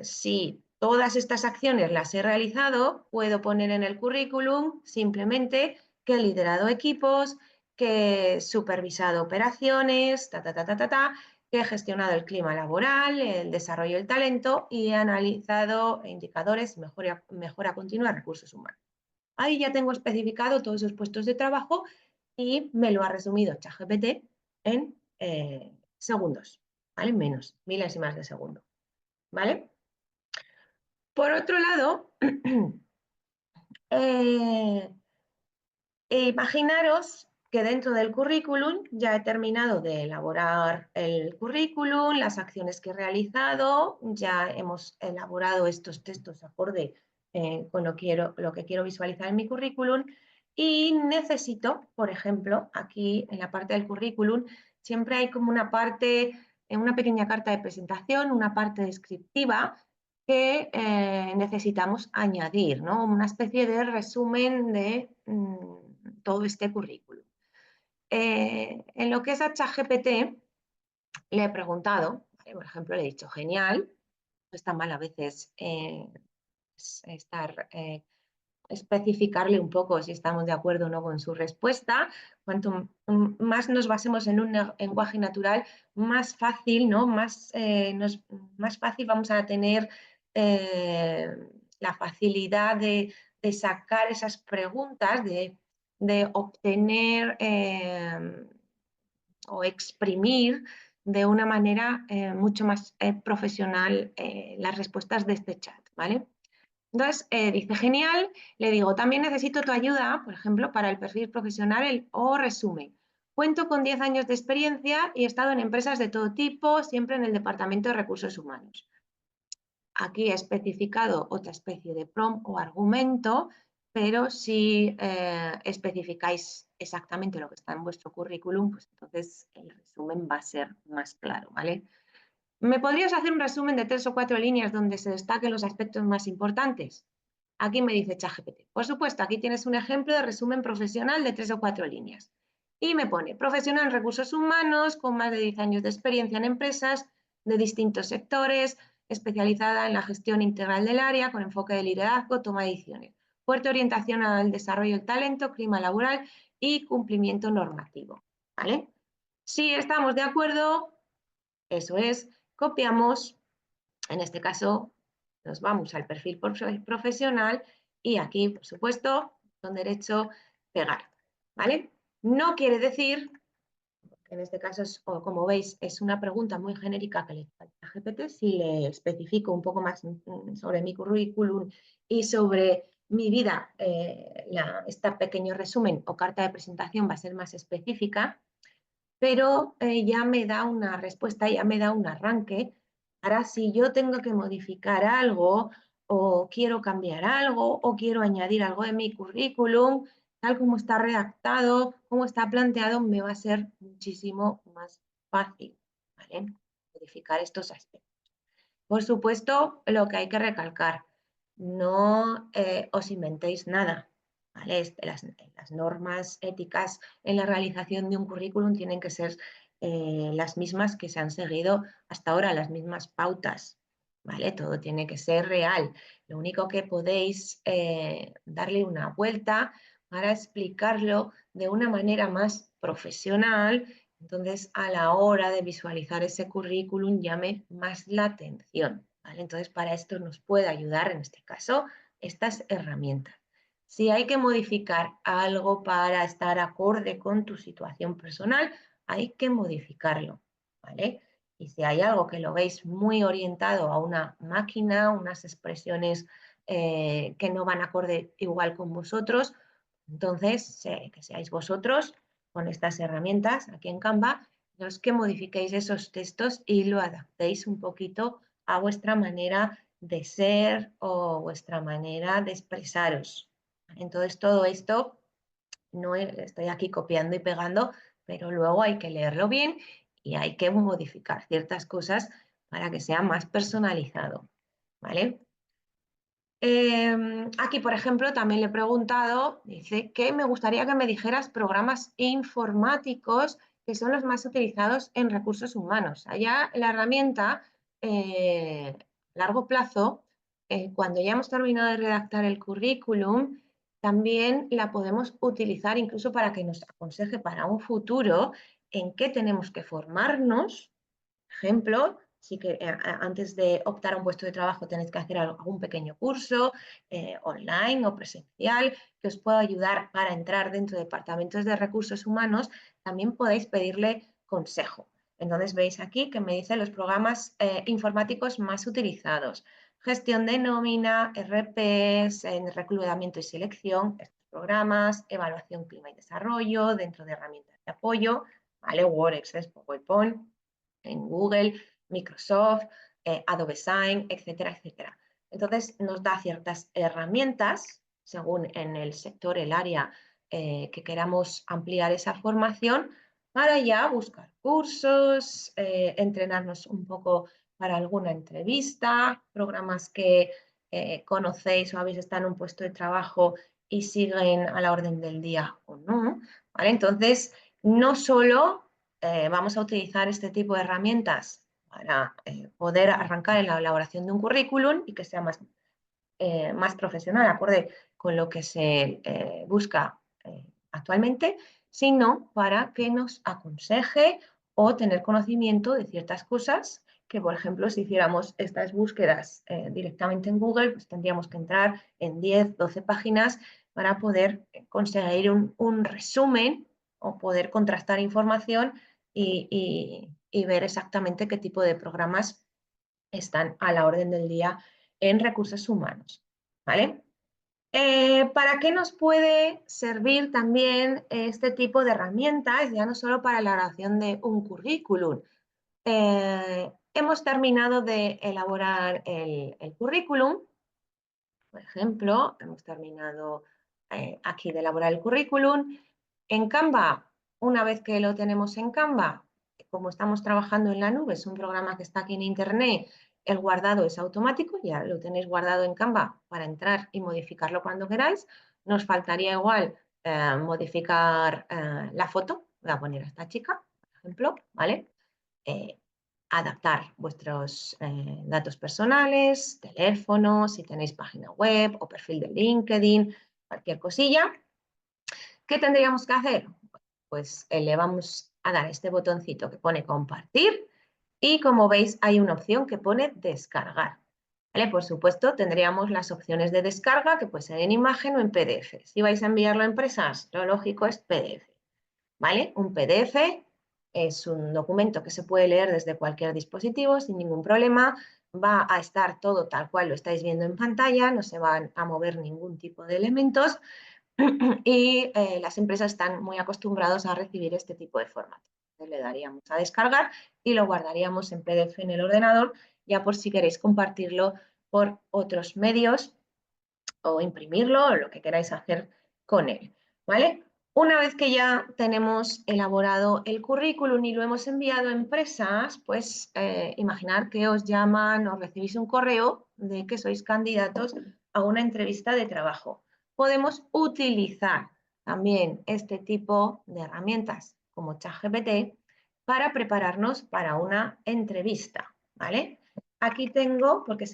si todas estas acciones las he realizado, puedo poner en el currículum simplemente que he liderado equipos, que he supervisado operaciones, que he gestionado el clima laboral, el desarrollo del talento y he analizado indicadores, mejora continua de recursos humanos. Ahí ya tengo especificado todos esos puestos de trabajo y me lo ha resumido ChatGPT en segundos, ¿vale? Menos, milésimas de segundo, ¿vale? Por otro lado, imaginaros que dentro del currículum ya he terminado de elaborar el currículum, las acciones que he realizado, ya hemos elaborado estos textos acorde con lo que quiero visualizar en mi currículum y necesito, por ejemplo, aquí en la parte del currículum, siempre hay como una parte, una pequeña carta de presentación, una parte descriptiva que necesitamos añadir, ¿no? Una especie de resumen de todo este currículum. En lo que es a ChatGPT, le he preguntado, ¿vale? Por ejemplo, le he dicho, genial, no está mal a veces especificarle un poco si estamos de acuerdo o no con su respuesta. Cuanto más nos basemos en un lenguaje natural, más fácil, ¿no? Más fácil vamos a tener la facilidad de sacar esas preguntas, de obtener o exprimir de una manera mucho más profesional las respuestas de este chat, ¿vale? Entonces, dice, genial, le digo, también necesito tu ayuda, por ejemplo, para el perfil profesional o resumen. Cuento con 10 años de experiencia y he estado en empresas de todo tipo, siempre en el Departamento de Recursos Humanos. Aquí he especificado otra especie de prompt o argumento, pero si especificáis exactamente lo que está en vuestro currículum, pues entonces el resumen va a ser más claro, ¿vale? ¿Me podrías hacer un resumen de 3 o 4 líneas donde se destaquen los aspectos más importantes? Aquí me dice ChatGPT. Por supuesto, aquí tienes un ejemplo de resumen profesional de 3 o 4 líneas. Y me pone, profesional en recursos humanos, con más de 10 años de experiencia en empresas de distintos sectores, especializada en la gestión integral del área, con enfoque de liderazgo, toma de decisiones. fuerte orientación al desarrollo del talento, clima laboral y cumplimiento normativo, ¿vale? Si estamos de acuerdo, eso es, copiamos, en este caso nos vamos al perfil profesional y aquí, por supuesto, con derecho pegar, ¿vale? No quiere decir, en este caso, como veis, es una pregunta muy genérica que le falta a GPT. Si le especifico un poco más sobre mi currículum y sobre mi vida, este pequeño resumen o carta de presentación va a ser más específica, pero ya me da una respuesta, ya me da un arranque para si yo tengo que modificar algo o quiero cambiar algo o quiero añadir algo en mi currículum, tal como está redactado, como está planteado, me va a ser muchísimo más fácil, ¿vale? Modificar estos aspectos. Por supuesto, lo que hay que recalcar, no os inventéis nada, ¿vale? Las normas éticas en la realización de un currículum tienen que ser las mismas que se han seguido hasta ahora, las mismas pautas, ¿vale? Todo tiene que ser real. Lo único que podéis darle una vuelta para explicarlo de una manera más profesional. Entonces, a la hora de visualizar ese currículum, llame más la atención, ¿vale? Entonces, para esto nos puede ayudar, en este caso, estas herramientas. Si hay que modificar algo para estar acorde con tu situación personal, hay que modificarlo, ¿vale? Y si hay algo que lo veis muy orientado a una máquina, unas expresiones que no van acorde igual con vosotros, entonces que seáis vosotros con estas herramientas aquí en Canva los que modifiquéis esos textos y lo adaptéis un poquito a vuestra manera de ser o vuestra manera de expresaros. Entonces todo esto no estoy aquí copiando y pegando, pero luego hay que leerlo bien y hay que modificar ciertas cosas para que sea más personalizado, ¿vale? Aquí, por ejemplo, también le he preguntado, dice que me gustaría que me dijeras programas informáticos que son los más utilizados en recursos humanos. Allá la herramienta, largo plazo, cuando ya hemos terminado de redactar el currículum, también la podemos utilizar incluso para que nos aconseje para un futuro en qué tenemos que formarnos. Ejemplo, sí que antes de optar a un puesto de trabajo tenéis que hacer algún pequeño curso online o presencial que os pueda ayudar para entrar dentro de departamentos de recursos humanos, también podéis pedirle consejo. Entonces veis aquí que me dice los programas informáticos más utilizados. Gestión de nómina, RPs, reclutamiento y selección, estos programas, evaluación, clima y desarrollo, dentro de herramientas de apoyo, ¿vale? Word, Excel, PowerPoint, en Google, Microsoft, Adobe Sign, etcétera, etcétera. Entonces nos da ciertas herramientas según en el sector, el área que queramos ampliar esa formación para ya buscar cursos, entrenarnos un poco para alguna entrevista, programas que conocéis o habéis estado en un puesto de trabajo y siguen a la orden del día o no, ¿vale? Entonces, no solo vamos a utilizar este tipo de herramientas para poder arrancar en la elaboración de un currículum y que sea más profesional, acorde con lo que se busca actualmente, sino para que nos aconseje o tener conocimiento de ciertas cosas que, por ejemplo, si hiciéramos estas búsquedas directamente en Google, pues tendríamos que entrar en 10, 12 páginas para poder conseguir un resumen o poder contrastar información y ver exactamente qué tipo de programas están a la orden del día en recursos humanos, ¿vale? ¿Para qué nos puede servir también este tipo de herramientas? Ya no solo para la elaboración de un currículum. Hemos terminado de elaborar el currículum, por ejemplo, hemos terminado aquí de elaborar el currículum. En Canva, una vez que lo tenemos en Canva, como estamos trabajando en la nube, es un programa que está aquí en Internet, el guardado es automático, ya lo tenéis guardado en Canva para entrar y modificarlo cuando queráis. Nos faltaría igual modificar la foto, voy a poner a esta chica, por ejemplo, ¿vale? adaptar vuestros datos personales, teléfono, si tenéis página web o perfil de LinkedIn, cualquier cosilla. ¿Qué tendríamos que hacer? Pues le vamos a dar este botoncito que pone compartir y como veis hay una opción que pone descargar. ¿Vale? Por supuesto tendríamos las opciones de descarga que puede ser en imagen o en PDF. Si vais a enviarlo a empresas, lo lógico es PDF. ¿Vale? Un PDF es un documento que se puede leer desde cualquier dispositivo sin ningún problema. Va a estar todo tal cual lo estáis viendo en pantalla, no se van a mover ningún tipo de elementos y las empresas están muy acostumbrados a recibir este tipo de formato. Entonces, le daríamos a descargar y lo guardaríamos en PDF en el ordenador, ya por si queréis compartirlo por otros medios o imprimirlo o lo que queráis hacer con él. ¿Vale? Una vez que ya tenemos elaborado el currículum y lo hemos enviado a empresas, pues imaginar que os llaman o recibís un correo de que sois candidatos a una entrevista de trabajo. Podemos utilizar también este tipo de herramientas como ChatGPT para prepararnos para una entrevista, ¿vale? Aquí tengo, porque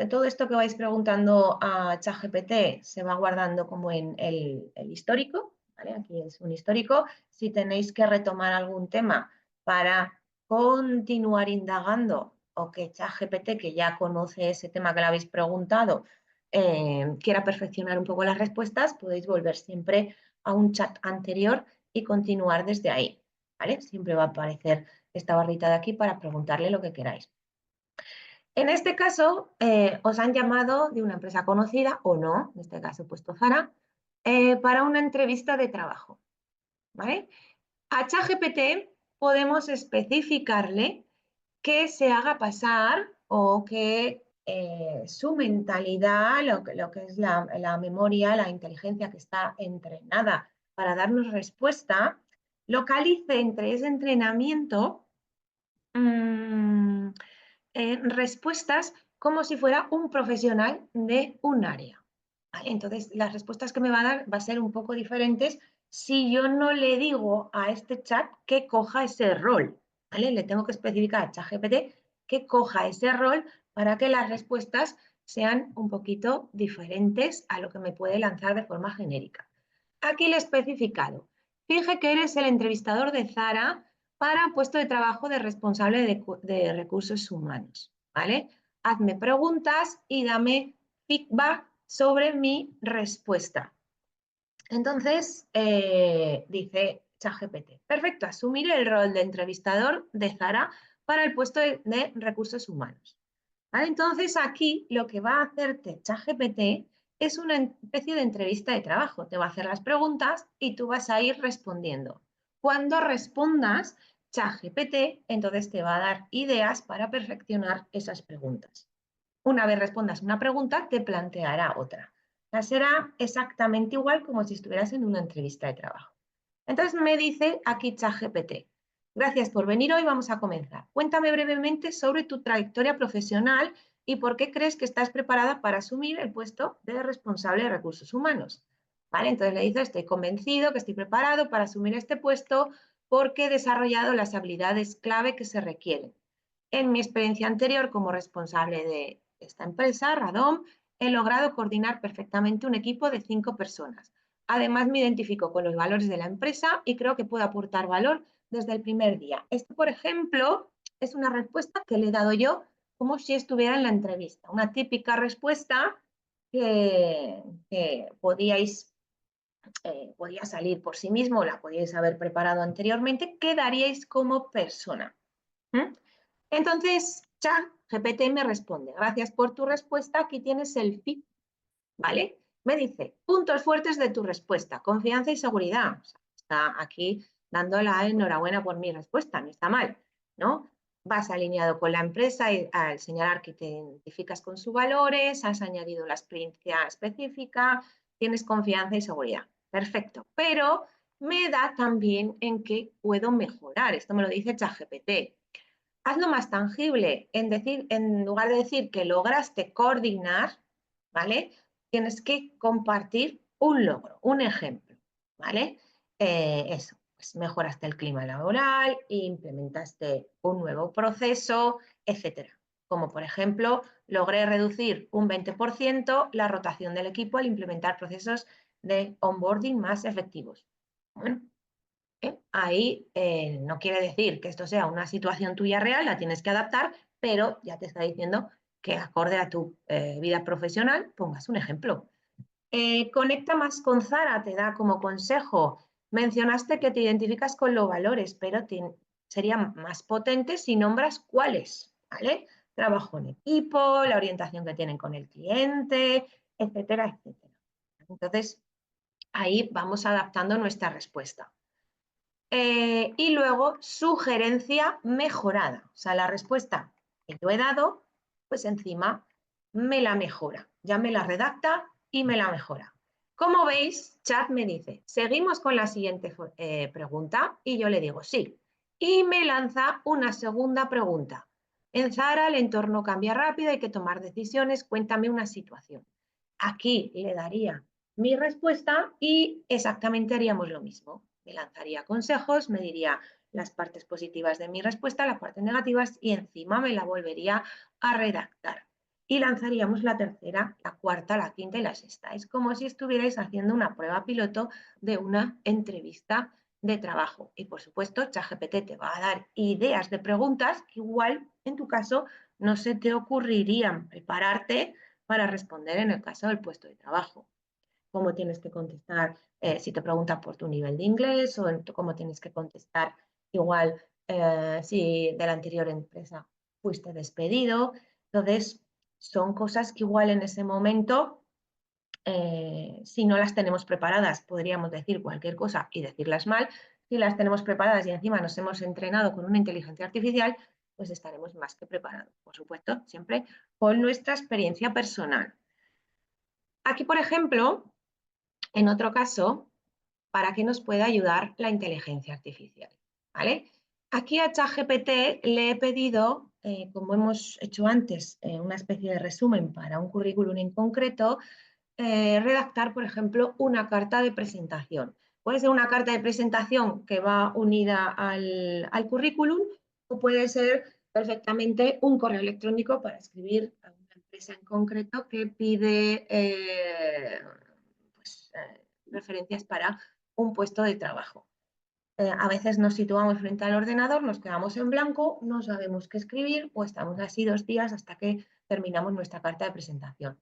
todo esto que vais preguntando a ChatGPT se va guardando como en el histórico, ¿vale? Aquí es un histórico. Si tenéis que retomar algún tema para continuar indagando o que ChatGPT, que ya conoce ese tema que le habéis preguntado, quiera perfeccionar un poco las respuestas, podéis volver siempre a un chat anterior y continuar desde ahí, ¿vale? Siempre va a aparecer esta barrita de aquí para preguntarle lo que queráis. En este caso, os han llamado de una empresa conocida o no, en este caso he puesto Zara, para una entrevista de trabajo. ¿Vale? A ChatGPT podemos especificarle que se haga pasar o que su mentalidad, lo que es la memoria, la inteligencia que está entrenada para darnos respuesta, localice entre ese entrenamiento mmm, respuestas como si fuera un profesional de un área. ¿Vale? Entonces, las respuestas que me va a dar va a ser un poco diferentes si yo no le digo a este chat que coja ese rol. ¿Vale? Le tengo que especificar a ChatGPT que coja ese rol para que las respuestas sean un poquito diferentes a lo que me puede lanzar de forma genérica. Aquí le he especificado. Finge que eres el entrevistador de Zara para puesto de trabajo de responsable de recursos humanos. ¿Vale? Hazme preguntas y dame feedback sobre mi respuesta. Entonces, dice ChatGPT, perfecto, asumiré el rol de entrevistador de Zara para el puesto de recursos humanos. ¿Vale? Entonces, aquí lo que va a hacerte ChatGPT es una especie de entrevista de trabajo. Te va a hacer las preguntas y tú vas a ir respondiendo. Cuando respondas, ChatGPT entonces te va a dar ideas para perfeccionar esas preguntas. Una vez respondas una pregunta, te planteará otra. O sea, será exactamente igual como si estuvieras en una entrevista de trabajo. Entonces me dice aquí ChatGPT, gracias por venir hoy, vamos a comenzar. Cuéntame brevemente sobre tu trayectoria profesional y por qué crees que estás preparada para asumir el puesto de responsable de recursos humanos. ¿Vale? Entonces le dice, estoy convencido que estoy preparado para asumir este puesto porque he desarrollado las habilidades clave que se requieren. En mi experiencia anterior como responsable de esta empresa, Radom, he logrado coordinar perfectamente un equipo de 5 personas. Además, me identifico con los valores de la empresa y creo que puedo aportar valor desde el primer día. Esto, por ejemplo, es una respuesta que le he dado yo como si estuviera en la entrevista. Una típica respuesta que podía salir por sí mismo, la podíais haber preparado anteriormente, que daríais como persona. ¿Mm? Entonces, ChatGPT me responde, gracias por tu respuesta, aquí tienes el feed, ¿vale? Me dice, puntos fuertes de tu respuesta, confianza y seguridad. O sea, está aquí dando la enhorabuena por mi respuesta, no está mal, ¿no? Vas alineado con la empresa y al señalar que te identificas con sus valores, has añadido la experiencia específica, tienes confianza y seguridad. Perfecto, pero me da también en qué puedo mejorar. Esto me lo dice ChatGPT. Hazlo más tangible. En lugar de decir que lograste coordinar, ¿vale? Tienes que compartir un logro, un ejemplo, ¿vale? Eso. Pues mejoraste el clima laboral, implementaste un nuevo proceso, etcétera. Como por ejemplo, logré reducir un 20% la rotación del equipo al implementar procesos de onboarding más efectivos. Bueno, ahí no quiere decir que esto sea una situación tuya real, la tienes que adaptar, pero ya te está diciendo que acorde a tu vida profesional pongas un ejemplo. Conecta más con Zara, te da como consejo. Mencionaste que te identificas con los valores, pero sería más potente si nombras cuáles, ¿vale? Trabajo en equipo, la orientación que tienen con el cliente, etcétera, etcétera. Entonces, ahí vamos adaptando nuestra respuesta. Y luego, sugerencia mejorada. O sea, la respuesta que yo he dado, pues encima me la mejora. Ya me la redacta y me la mejora. Como veis, Chat me dice, seguimos con la siguiente pregunta y yo le digo sí. Y me lanza una segunda pregunta. En Zara el entorno cambia rápido, hay que tomar decisiones, cuéntame una situación. Aquí le daría mi respuesta y exactamente haríamos lo mismo. Me lanzaría consejos, me diría las partes positivas de mi respuesta, las partes negativas y encima me la volvería a redactar. Y lanzaríamos la tercera, la cuarta, la quinta y la sexta. Es como si estuvierais haciendo una prueba piloto de una entrevista de trabajo. Y por supuesto, ChatGPT te va a dar ideas de preguntas que igual en tu caso no se te ocurrirían prepararte para responder en el caso del puesto de trabajo. Cómo tienes que contestar si te preguntan por tu nivel de inglés o cómo tienes que contestar igual si de la anterior empresa fuiste despedido. Entonces, son cosas que igual en ese momento, si no las tenemos preparadas, podríamos decir cualquier cosa y decirlas mal. Si las tenemos preparadas y encima nos hemos entrenado con una inteligencia artificial, pues estaremos más que preparados. Por supuesto, siempre con nuestra experiencia personal. Aquí, por ejemplo, en otro caso, ¿para qué nos puede ayudar la inteligencia artificial? ¿Vale? Aquí a ChatGPT le he pedido, como hemos hecho antes, una especie de resumen para un currículum en concreto, redactar, por ejemplo, una carta de presentación. Puede ser una carta de presentación que va unida al currículum o puede ser perfectamente un correo electrónico para escribir a una empresa en concreto que pide referencias para un puesto de trabajo. A veces nos situamos frente al ordenador, nos quedamos en blanco, no sabemos qué escribir o estamos así 2 días hasta que terminamos nuestra carta de presentación.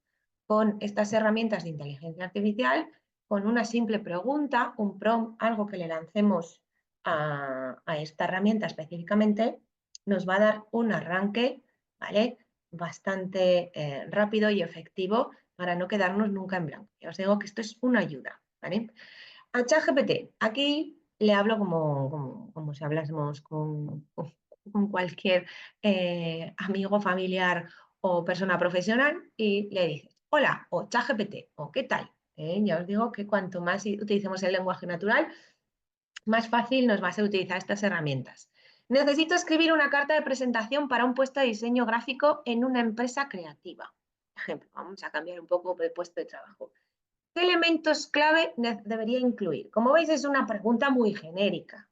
Con estas herramientas de inteligencia artificial, con una simple pregunta, un prompt, algo que le lancemos a esta herramienta específicamente, nos va a dar un arranque, ¿vale? Bastante rápido y efectivo para no quedarnos nunca en blanco. Ya os digo que esto es una ayuda, ¿vale? A ChatGPT, aquí le hablo como si hablásemos con cualquier amigo, familiar o persona profesional y le dices, hola, o ChatGPT, o qué tal. Ya os digo que cuanto más utilicemos el lenguaje natural, más fácil nos va a ser utilizar estas herramientas. Necesito escribir una carta de presentación para un puesto de diseño gráfico en una empresa creativa. Ejemplo, vamos a cambiar un poco de puesto de trabajo. ¿Qué elementos clave debería incluir? Como veis, es una pregunta muy genérica.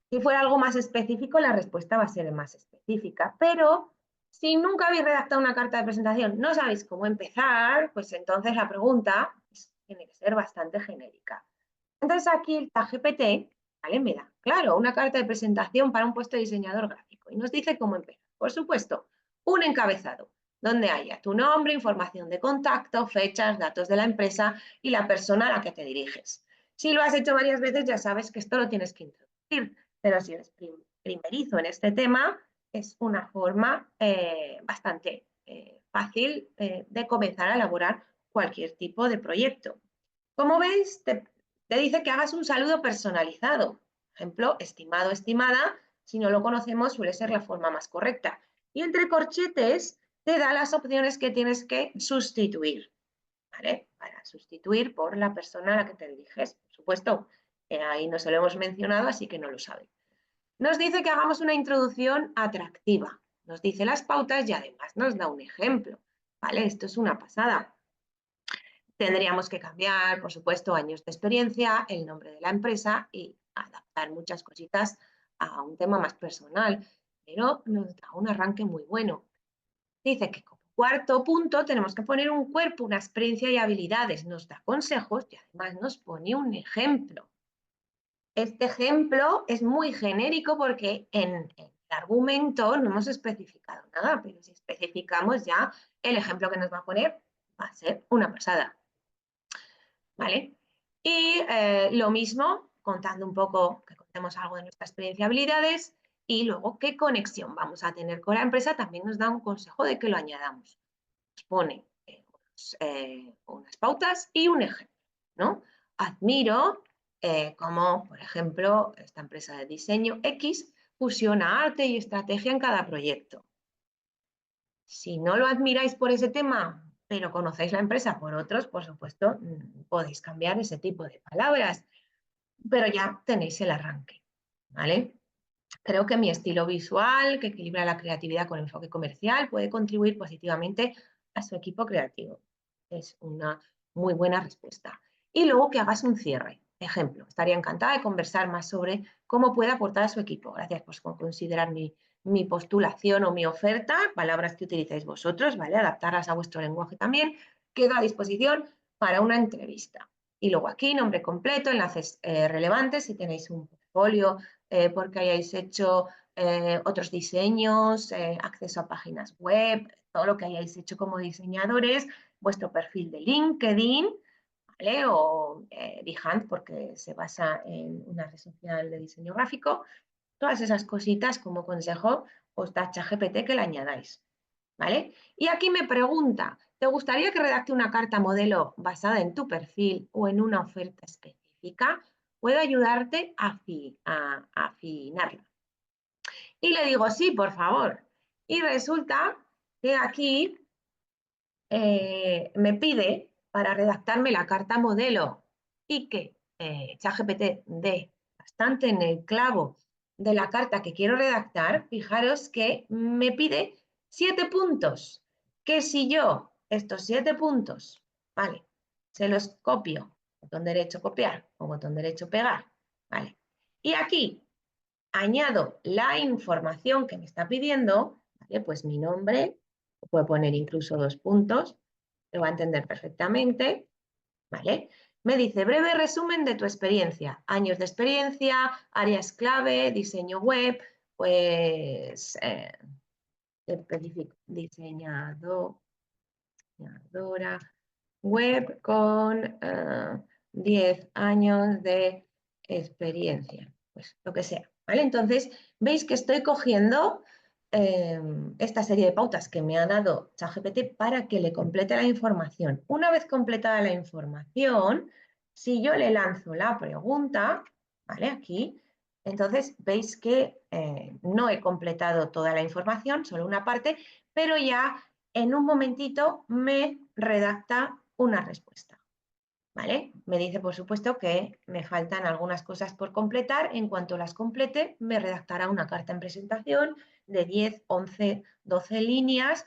Si fuera algo más específico, la respuesta va a ser más específica. Pero si nunca habéis redactado una carta de presentación, no sabéis cómo empezar, pues entonces la pregunta tiene que ser bastante genérica. Entonces aquí el ChatGPT, ¿vale? Me da, claro, una carta de presentación para un puesto de diseñador gráfico y nos dice cómo empezar. Por supuesto, un encabezado donde haya tu nombre, información de contacto, fechas, datos de la empresa y la persona a la que te diriges. Si lo has hecho varias veces, ya sabes que esto lo tienes que introducir, pero si eres primerizo en este tema, es una forma bastante fácil de comenzar a elaborar cualquier tipo de proyecto. Como veis, te dice que hagas un saludo personalizado. Por ejemplo, estimado, estimada, si no lo conocemos, suele ser la forma más correcta. Y entre corchetes te da las opciones que tienes que sustituir, ¿vale? Para sustituir por la persona a la que te diriges. Por supuesto, ahí no se lo hemos mencionado, así que no lo sabe. Nos dice que hagamos una introducción atractiva. Nos dice las pautas y además nos da un ejemplo, ¿vale? Esto es una pasada. Tendríamos que cambiar, por supuesto, años de experiencia, el nombre de la empresa y adaptar muchas cositas a un tema más personal, pero nos da un arranque muy bueno. Dice que como cuarto punto tenemos que poner un cuerpo, una experiencia y habilidades. Nos da consejos y además nos pone un ejemplo. Este ejemplo es muy genérico porque en el argumento no hemos especificado nada, pero si especificamos ya el ejemplo que nos va a poner va a ser una pasada. ¿Vale? Y lo mismo, contando un poco, que contemos algo de nuestra experiencia y habilidades y luego qué conexión vamos a tener con la empresa, también nos da un consejo de que lo añadamos. Nos pone unas pautas y un ejemplo, ¿no? Admiro cómo, por ejemplo, esta empresa de diseño X fusiona arte y estrategia en cada proyecto. Si no lo admiráis por ese tema, pero conocéis la empresa por otros, por supuesto, podéis cambiar ese tipo de palabras, pero ya tenéis el arranque, ¿vale? Creo que mi estilo visual, que equilibra la creatividad con el enfoque comercial, puede contribuir positivamente a su equipo creativo. Es una muy buena respuesta. Y luego que hagas un cierre. Ejemplo, estaría encantada de conversar más sobre cómo puede aportar a su equipo. Gracias por considerar mi postulación o mi oferta, palabras que utilicéis vosotros, ¿vale? Adaptarlas a vuestro lenguaje también. Quedo a disposición para una entrevista. Y luego aquí, nombre completo, enlaces relevantes, si tenéis un portfolio porque hayáis hecho otros diseños, acceso a páginas web, todo lo que hayáis hecho como diseñadores, vuestro perfil de LinkedIn, ¿vale? O Behance, porque se basa en una red social de diseño gráfico. Todas esas cositas como consejo os da ChatGPT que le añadáis, ¿vale? Y aquí me pregunta, ¿te gustaría que redacte una carta modelo basada en tu perfil o en una oferta específica? Puedo ayudarte a afinarla. Y le digo, sí, por favor. Y resulta que aquí me pide para redactarme la carta modelo y que ChatGPT dé bastante en el clavo de la carta que quiero redactar, fijaros que me pide 7 puntos, que si yo estos 7 puntos, vale, se los copio, botón derecho copiar o botón derecho pegar, vale, y aquí añado la información que me está pidiendo, ¿vale? Pues mi nombre, puedo poner incluso 2 puntos, lo va a entender perfectamente, ¿vale? Me dice breve resumen de tu experiencia, años de experiencia, áreas clave, diseño web, pues diseñadora web con 10 años de experiencia, pues lo que sea, ¿vale? Entonces, veis que estoy cogiendo esta serie de pautas que me ha dado ChatGPT para que le complete la información. Una vez completada la información, si yo le lanzo la pregunta, ¿vale? Aquí, entonces veis que no he completado toda la información, solo una parte, pero ya en un momentito me redacta una respuesta. ¿Vale? Me dice, por supuesto, que me faltan algunas cosas por completar. En cuanto las complete, me redactará una carta en presentación de 10, 11, 12 líneas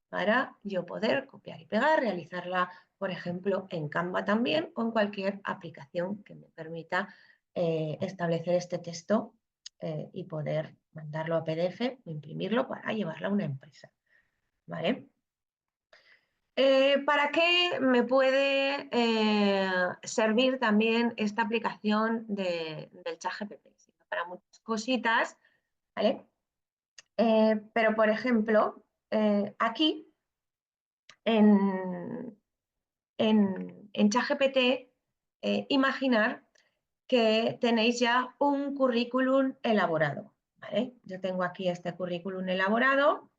para yo poder copiar y pegar, realizarla, por ejemplo, en Canva también o en cualquier aplicación que me permita establecer este texto y poder mandarlo a PDF o imprimirlo para llevarlo a una empresa. ¿Vale? ¿Para qué me puede servir también esta aplicación del ChatGPT? Para muchas cositas, ¿vale? Pero, por ejemplo, aquí en ChatGPT, imaginar que tenéis ya un currículum elaborado, ¿vale? Yo tengo aquí este currículum elaborado.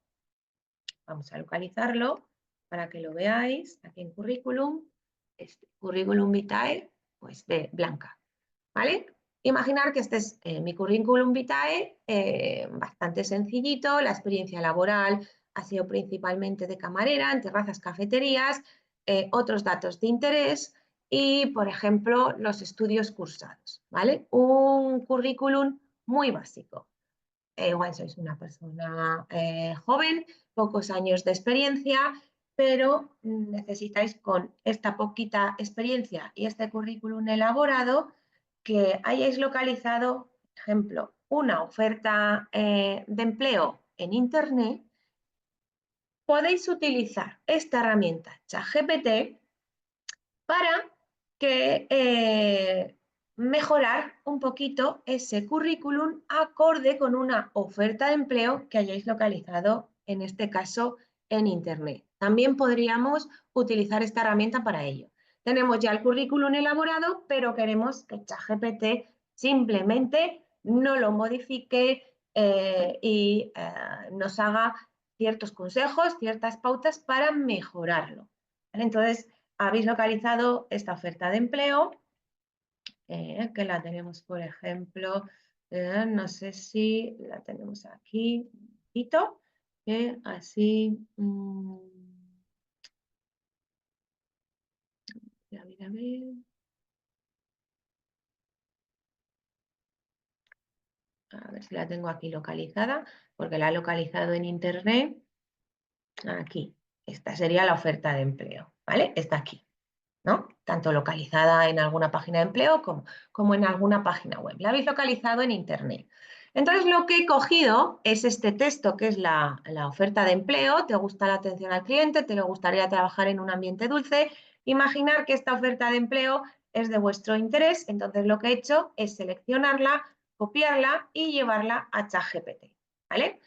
Vamos a localizarlo para que lo veáis. Aquí en currículum, este currículum vitae, pues de Blanca, ¿vale? Imaginar que este es mi currículum vitae, bastante sencillito. La experiencia laboral ha sido principalmente de camarera en terrazas, cafeterías, otros datos de interés y, por ejemplo, los estudios cursados, ¿vale? Un currículum muy básico. Igual sois una persona joven, pocos años de experiencia, pero necesitáis con esta poquita experiencia y este currículum elaborado que hayáis localizado, por ejemplo, una oferta de empleo en Internet, podéis utilizar esta herramienta ChatGPT para que mejorar un poquito ese currículum acorde con una oferta de empleo que hayáis localizado, en este caso, en Internet. También podríamos utilizar esta herramienta para ello. Tenemos ya el currículum elaborado, pero queremos que ChatGPT simplemente no lo modifique y nos haga ciertos consejos, ciertas pautas para mejorarlo. ¿Vale? Entonces, habéis localizado esta oferta de empleo, que la tenemos, por ejemplo, no sé si la tenemos aquí, así, a ver, a ver, a ver si la tengo aquí localizada, porque la he localizado en Internet, aquí, esta sería la oferta de empleo, ¿vale? Está aquí, ¿no? Tanto localizada en alguna página de empleo como en alguna página web. La habéis localizado en Internet. Entonces, lo que he cogido es este texto, que es la oferta de empleo. Te gusta la atención al cliente, te le gustaría trabajar en un ambiente dulce. Imaginar que esta oferta de empleo es de vuestro interés. Entonces, lo que he hecho es seleccionarla, copiarla y llevarla a ChatGPT, ¿vale?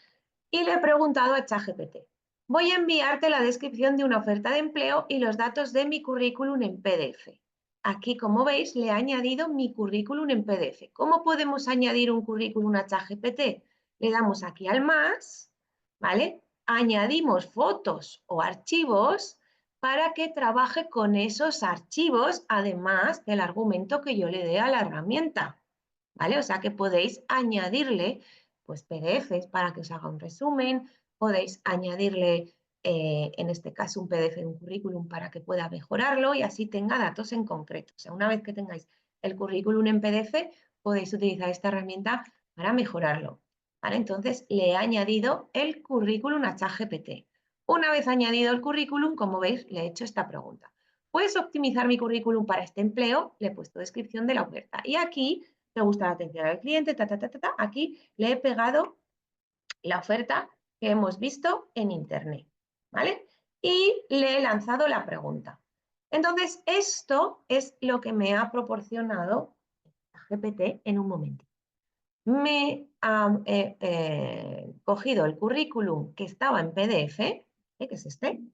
Y le he preguntado a ChatGPT, voy a enviarte la descripción de una oferta de empleo y los datos de mi currículum en PDF. Aquí, como veis, le he añadido mi currículum en PDF. ¿Cómo podemos añadir un currículum a ChatGPT? Le damos aquí al más, ¿vale? Añadimos fotos o archivos para que trabaje con esos archivos, además del argumento que yo le dé a la herramienta, ¿vale? O sea que podéis añadirle pues PDFs para que os haga un resumen, podéis añadirle en este caso un PDF de un currículum para que pueda mejorarlo y así tenga datos en concreto. O sea, una vez que tengáis el currículum en PDF, podéis utilizar esta herramienta para mejorarlo, ¿vale? Entonces le he añadido el currículum a ChatGPT. Una vez añadido el currículum, como veis, le he hecho esta pregunta. ¿Puedes optimizar mi currículum para este empleo? Le he puesto descripción de la oferta. Y aquí me gusta la atención al cliente, Aquí le he pegado la oferta que hemos visto en Internet, ¿vale? Y le he lanzado la pregunta. Entonces, esto es lo que me ha proporcionado GPT en un momento. Me ha cogido el currículum que estaba en PDF, que es este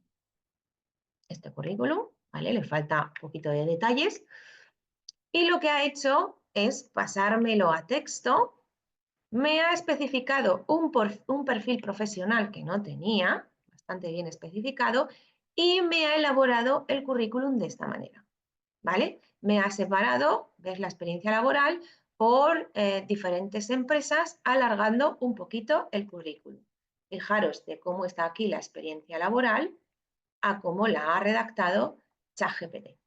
currículum, ¿vale? Le falta un poquito de detalles. Y lo que ha hecho es pasármelo a texto. Me ha especificado un perfil profesional que no tenía, bastante bien especificado, y me ha elaborado el currículum de esta manera, ¿vale? Me ha separado, ves la experiencia laboral, por diferentes empresas, alargando un poquito el currículum. Fijaros de cómo está aquí la experiencia laboral a cómo la ha redactado ChatGPT,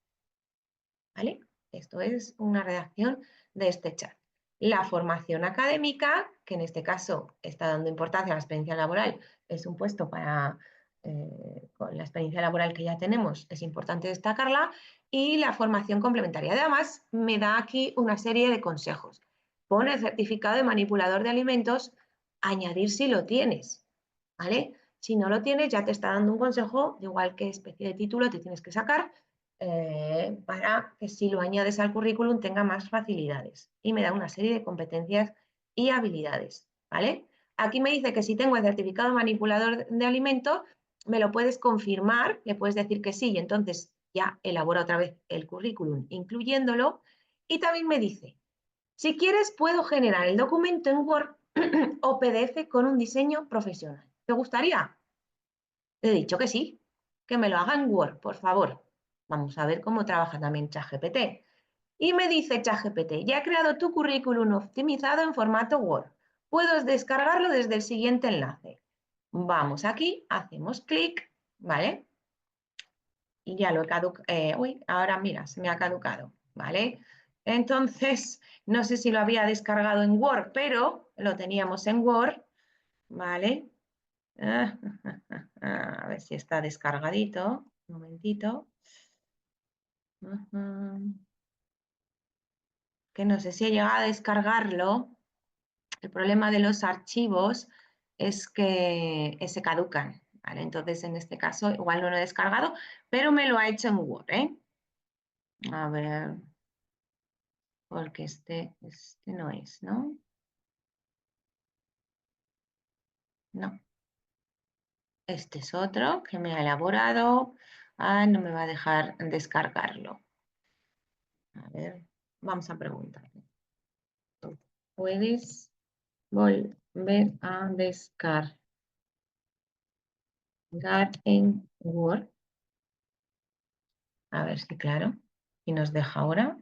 ¿vale? Esto es una redacción de este chat. La formación académica, que en este caso está dando importancia a la experiencia laboral, es un puesto para, con la experiencia laboral que ya tenemos, es importante destacarla, y la formación complementaria. Además, me da aquí una serie de consejos. Pone el certificado de manipulador de alimentos, añadir si lo tienes, ¿vale? Si no lo tienes, ya te está dando un consejo, igual que especie de título te tienes que sacar, para que si lo añades al currículum tenga más facilidades. Y me da una serie de competencias y habilidades, ¿vale? Aquí me dice que si tengo el certificado manipulador de alimentos, me lo puedes confirmar, le puedes decir que sí, y entonces ya elabora otra vez el currículum incluyéndolo. Y también me dice, si quieres puedo generar el documento en Word o PDF con un diseño profesional. ¿Te gustaría? Le he dicho que sí, que me lo haga en Word, por favor. Vamos a ver cómo trabaja también ChatGPT. Y me dice ChatGPT, ya he creado tu currículum optimizado en formato Word. Puedes descargarlo desde el siguiente enlace. Vamos aquí, hacemos clic, ¿vale? Y ya lo he caducado. Uy, ahora mira, se me ha caducado, ¿vale? Entonces, no sé si lo había descargado en Word, pero lo teníamos en Word, ¿vale? A ver si está descargadito. Un momentito. que no sé si he llegado a descargarlo. El problema de los archivos es que se caducan, ¿vale? Entonces, en este caso, igual no lo he descargado, pero me lo ha hecho en Word, ¿eh? A ver, porque este no es, ¿no? No, este es otro que me ha elaborado. Ah, no me va a dejar descargarlo. A ver, vamos a preguntarle. ¿Puedes volver a descargar en Word? A ver si, claro. Y nos deja ahora.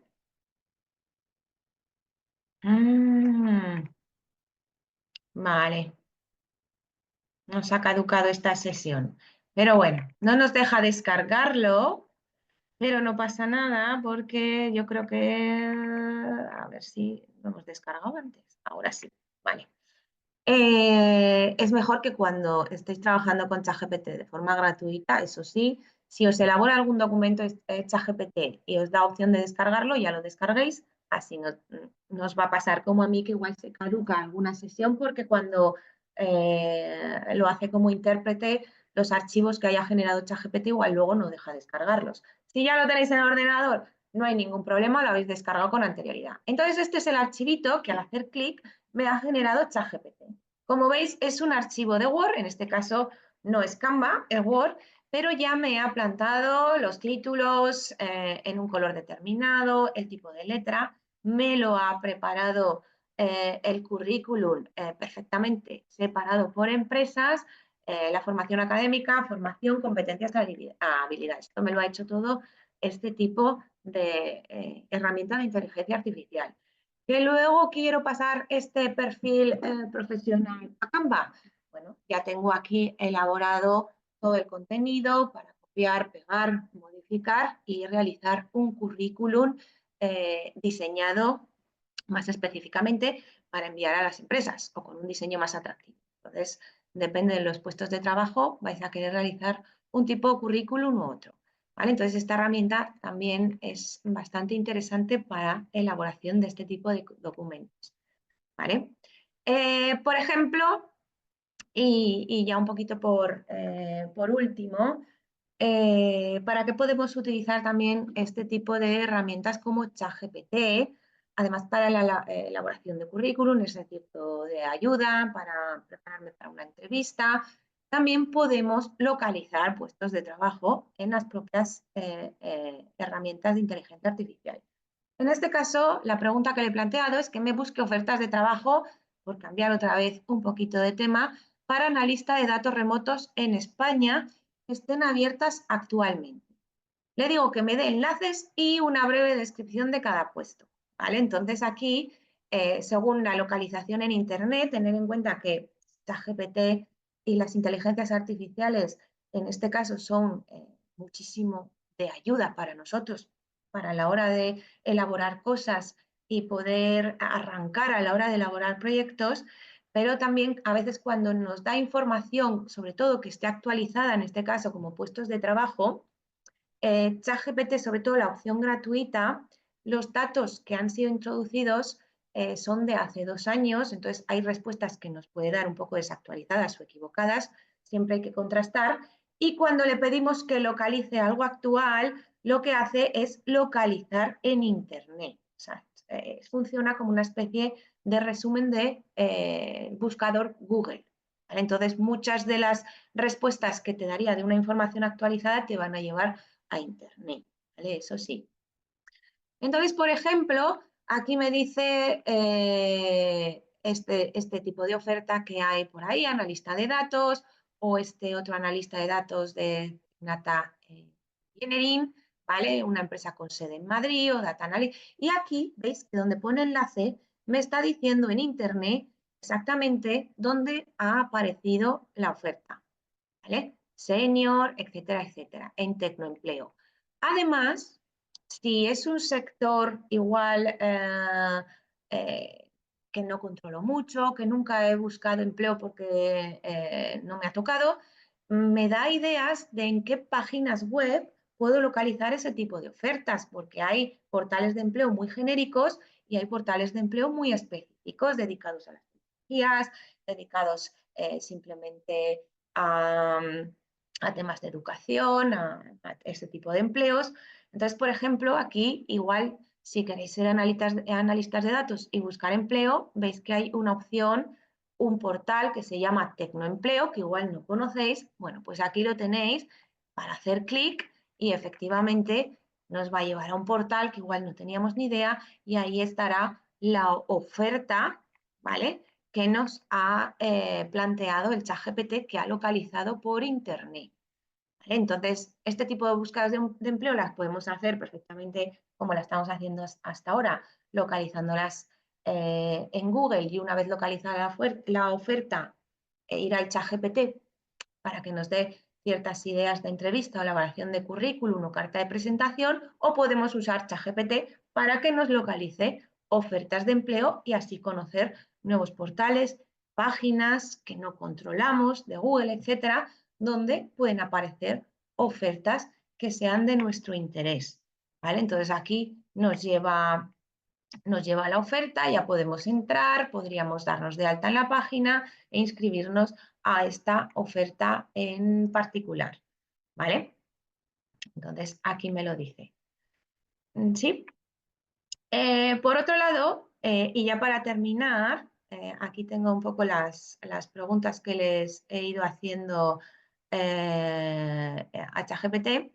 Vale, nos ha caducado esta sesión. Pero bueno, no nos deja descargarlo, pero no pasa nada porque yo creo que... A ver si lo hemos descargado antes. Ahora sí, vale. Es mejor que cuando estéis trabajando con ChatGPT de forma gratuita, eso sí, si os elabora algún documento ChatGPT y os da opción de descargarlo, ya lo descarguéis, así no os va a pasar como a mí, que igual se caduca alguna sesión porque cuando lo hace como intérprete, los archivos que haya generado ChatGPT igual luego no deja descargarlos. Si ya lo tenéis en el ordenador, no hay ningún problema, lo habéis descargado con anterioridad. Entonces, este es el archivito que al hacer clic me ha generado ChatGPT. Como veis, es un archivo de Word, en este caso no es Canva, es Word, pero ya me ha plantado los títulos en un color determinado, el tipo de letra, me lo ha preparado el currículum perfectamente separado por empresas, la formación académica, formación, competencias, habilidades. Esto me lo ha hecho todo este tipo de herramienta de inteligencia artificial. Que luego quiero pasar este perfil profesional a Canva. Bueno, ya tengo aquí elaborado todo el contenido para copiar, pegar, modificar y realizar un currículum diseñado más específicamente para enviar a las empresas o con un diseño más atractivo. Entonces, depende de los puestos de trabajo, vais a querer realizar un tipo de currículum u otro. ¿Vale? Entonces, esta herramienta también es bastante interesante para elaboración de este tipo de documentos. ¿Vale? Por ejemplo, y ya un poquito por último, ¿para qué podemos utilizar también este tipo de herramientas como ChatGPT? Además, para la elaboración de currículum, es decir, de ayuda, para prepararme para una entrevista. También podemos localizar puestos de trabajo en las propias herramientas de inteligencia artificial. En este caso, la pregunta que le he planteado es que me busque ofertas de trabajo, por cambiar otra vez un poquito de tema, para analista de datos remotos en España que estén abiertas actualmente. Le digo que me dé enlaces y una breve descripción de cada puesto. ¿Vale? Entonces aquí, según la localización en Internet, tener en cuenta que ChatGPT y las inteligencias artificiales en este caso son muchísimo de ayuda para nosotros, para la hora de elaborar cosas y poder arrancar a la hora de elaborar proyectos, pero también a veces cuando nos da información, sobre todo que esté actualizada, en este caso como puestos de trabajo, ChatGPT, sobre todo la opción gratuita, los datos que han sido introducidos son de hace 2 años, entonces hay respuestas que nos puede dar un poco desactualizadas o equivocadas, siempre hay que contrastar. Y cuando le pedimos que localice algo actual, lo que hace es localizar en Internet. O sea, funciona como una especie de resumen de buscador Google. Entonces, muchas de las respuestas que te daría de una información actualizada te van a llevar a Internet, ¿vale? Eso sí. Entonces, por ejemplo, aquí me dice este tipo de oferta que hay por ahí, analista de datos, o este otro analista de datos de Data Engineering, ¿vale? Una empresa con sede en Madrid o Data Analytics. Y aquí, ¿veis? Que donde pone enlace, me está diciendo en Internet exactamente dónde ha aparecido la oferta, ¿vale? Senior, etcétera, etcétera, en Tecnoempleo. Además, si es un sector igual que no controlo mucho, que nunca he buscado empleo porque no me ha tocado, me da ideas de en qué páginas web puedo localizar ese tipo de ofertas, porque hay portales de empleo muy genéricos y hay portales de empleo muy específicos dedicados a las tecnologías, dedicados simplemente a temas de educación, a este tipo de empleos. Entonces, por ejemplo, aquí igual si queréis ser analistas de datos y buscar empleo, veis que hay una opción, un portal que se llama Tecnoempleo, que igual no conocéis. Bueno, pues aquí lo tenéis para hacer clic y efectivamente nos va a llevar a un portal que igual no teníamos ni idea y ahí estará la oferta, ¿vale?, que nos ha planteado el ChatGPT, que ha localizado por internet. ¿Vale? Entonces, este tipo de búsquedas de empleo las podemos hacer perfectamente como la estamos haciendo hasta ahora, localizándolas en Google, y una vez localizada la oferta, ir al ChatGPT para que nos dé ciertas ideas de entrevista o elaboración de currículum o carta de presentación, o podemos usar ChatGPT para que nos localice ofertas de empleo y así conocer nuevos portales, páginas que no controlamos de Google, etcétera, donde pueden aparecer ofertas que sean de nuestro interés. ¿Vale? Entonces aquí nos lleva a la oferta, ya podemos entrar, podríamos darnos de alta en la página e inscribirnos a esta oferta en particular. ¿Vale? Entonces aquí me lo dice. ¿Sí? Por otro lado, y ya para terminar, aquí tengo un poco las preguntas que les he ido haciendo a ChatGPT,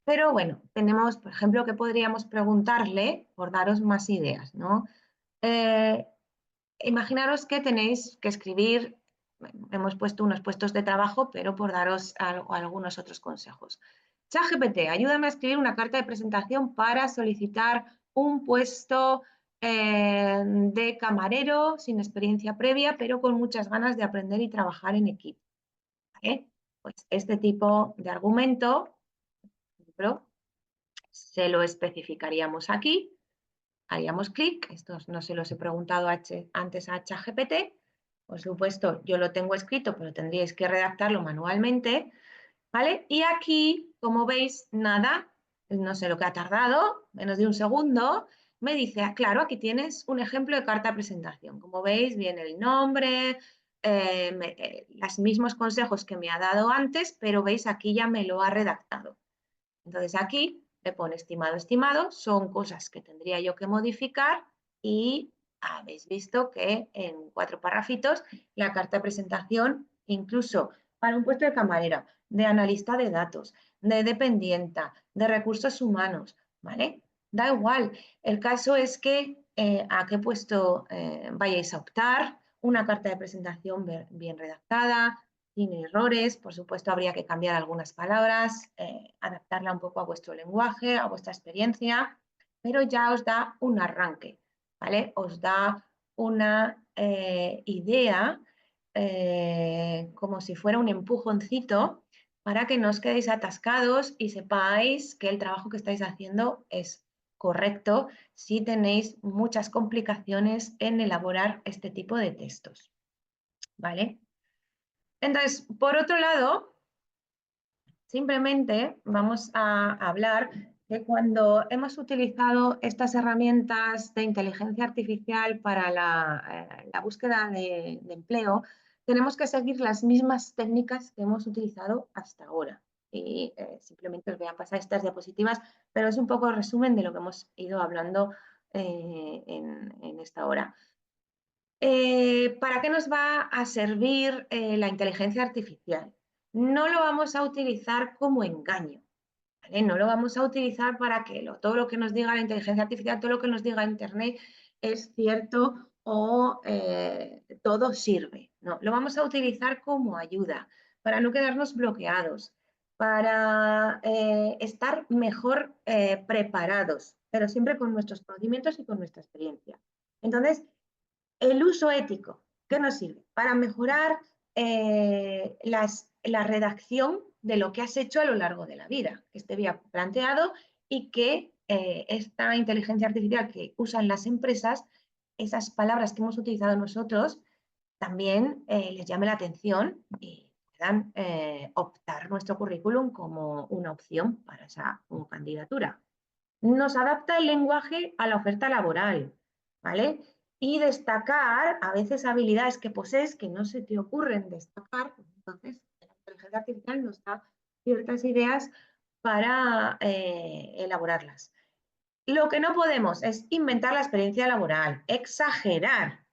pero bueno, tenemos, por ejemplo, que podríamos preguntarle, por daros más ideas, ¿no? Imaginaros que tenéis que escribir, hemos puesto unos puestos de trabajo, pero por daros algunos otros consejos. ChatGPT, ayúdame a escribir una carta de presentación para solicitar un puesto de camarero sin experiencia previa, pero con muchas ganas de aprender y trabajar en equipo. ¿Vale? Pues este tipo de argumento, por ejemplo, se lo especificaríamos aquí. Haríamos clic, esto no se los he preguntado antes a ChatGPT, por supuesto yo lo tengo escrito, pero tendríais que redactarlo manualmente, ¿vale? Y aquí, como veis, nada, no sé lo que ha tardado, menos de un segundo, me dice, claro, aquí tienes un ejemplo de carta de presentación. Como veis, viene el nombre, los mismos consejos que me ha dado antes, pero veis, aquí ya me lo ha redactado. Entonces aquí le pone estimado, estimado, son cosas que tendría yo que modificar y habéis visto que en 4 párrafitos la carta de presentación, incluso para un puesto de camarera, de analista de datos, de dependienta, de recursos humanos, ¿vale? Da igual, el caso es que a qué puesto vayáis a optar, una carta de presentación bien redactada, sin errores. Por supuesto, habría que cambiar algunas palabras, adaptarla un poco a vuestro lenguaje, a vuestra experiencia, pero ya os da un arranque, ¿vale? Os da una idea, como si fuera un empujoncito, para que no os quedéis atascados y sepáis que el trabajo que estáis haciendo es correcto si tenéis muchas complicaciones en elaborar este tipo de textos, ¿vale? Entonces, por otro lado, simplemente vamos a hablar de cuando hemos utilizado estas herramientas de inteligencia artificial para la búsqueda de empleo, tenemos que seguir las mismas técnicas que hemos utilizado hasta ahora. Y simplemente os voy a pasar estas diapositivas, pero es un poco el resumen de lo que hemos ido hablando en esta hora. ¿Para qué nos va a servir la inteligencia artificial? No lo vamos a utilizar como engaño, ¿vale? No lo vamos a utilizar para que todo lo que nos diga la inteligencia artificial, todo lo que nos diga Internet es cierto o todo sirve. No, lo vamos a utilizar como ayuda, para no quedarnos bloqueados, para estar mejor preparados, pero siempre con nuestros conocimientos y con nuestra experiencia. Entonces, el uso ético, ¿qué nos sirve? Para mejorar la redacción de lo que has hecho a lo largo de la vida, que esté bien planteado y que esta inteligencia artificial que usan las empresas, esas palabras que hemos utilizado nosotros, también les llame la atención y puedan optar nuestro currículum como una opción para esa candidatura. Nos adapta el lenguaje a la oferta laboral, ¿vale? Y destacar a veces habilidades que posees que no se te ocurren destacar. Entonces, la inteligencia artificial nos da ciertas ideas para elaborarlas. Lo que no podemos es inventar la experiencia laboral, exagerar,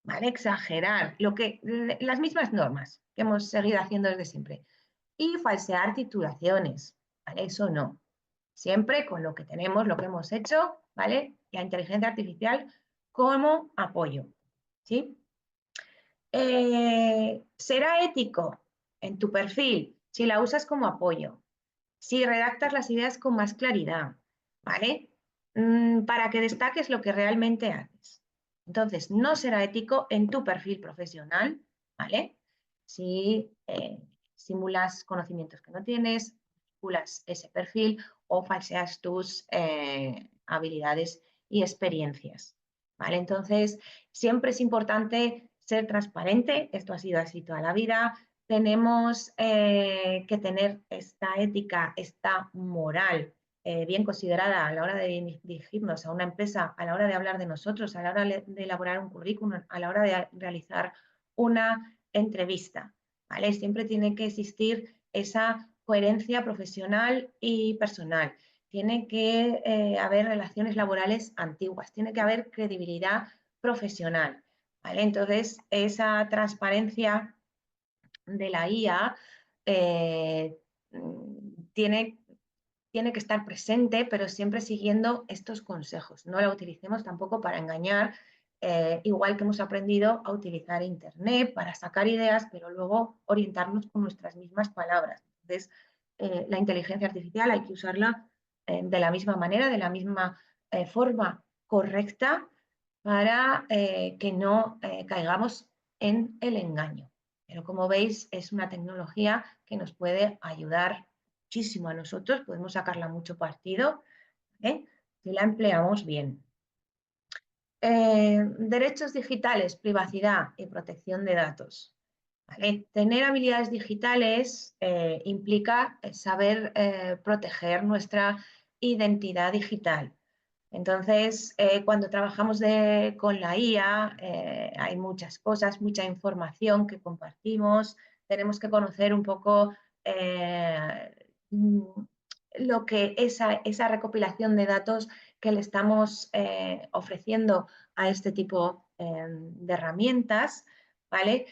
¿vale? Exagerar las mismas normas que hemos seguido haciendo desde siempre. Y falsear titulaciones, ¿vale? Eso no. Siempre con lo que tenemos, lo que hemos hecho, ¿vale? La inteligencia artificial como apoyo, ¿sí? Será ético en tu perfil si la usas como apoyo, si redactas las ideas con más claridad, ¿vale? Para que destaques lo que realmente haces. Entonces, no será ético en tu perfil profesional, ¿vale? Si simulas conocimientos que no tienes, simulas ese perfil o falseas tus habilidades y experiencias, ¿vale? Entonces, siempre es importante ser transparente, esto ha sido así toda la vida, tenemos que tener esta ética, esta moral bien considerada a la hora de dirigirnos a una empresa, a la hora de hablar de nosotros, a la hora de elaborar un currículum, a la hora de realizar una entrevista, ¿vale? Siempre tiene que existir esa coherencia profesional y personal. Tiene que haber relaciones laborales antiguas, tiene que haber credibilidad profesional, ¿vale? Entonces, esa transparencia de la IA eh, tiene, tiene que estar presente, pero siempre siguiendo estos consejos. No la utilicemos tampoco para engañar, igual que hemos aprendido a utilizar Internet para sacar ideas, pero luego orientarnos con nuestras mismas palabras. Entonces, la inteligencia artificial hay que usarla de la misma manera, de la misma forma correcta para que no caigamos en el engaño. Pero como veis, es una tecnología que nos puede ayudar muchísimo a nosotros, podemos sacarla mucho partido, ¿eh? Si la empleamos bien. Derechos digitales, privacidad y protección de datos. ¿Vale? Tener habilidades digitales implica saber proteger nuestra identidad digital. Entonces, cuando trabajamos con la IA, hay muchas cosas, mucha información que compartimos, tenemos que conocer un poco lo que esa recopilación de datos que le estamos ofreciendo a este tipo de herramientas, ¿vale?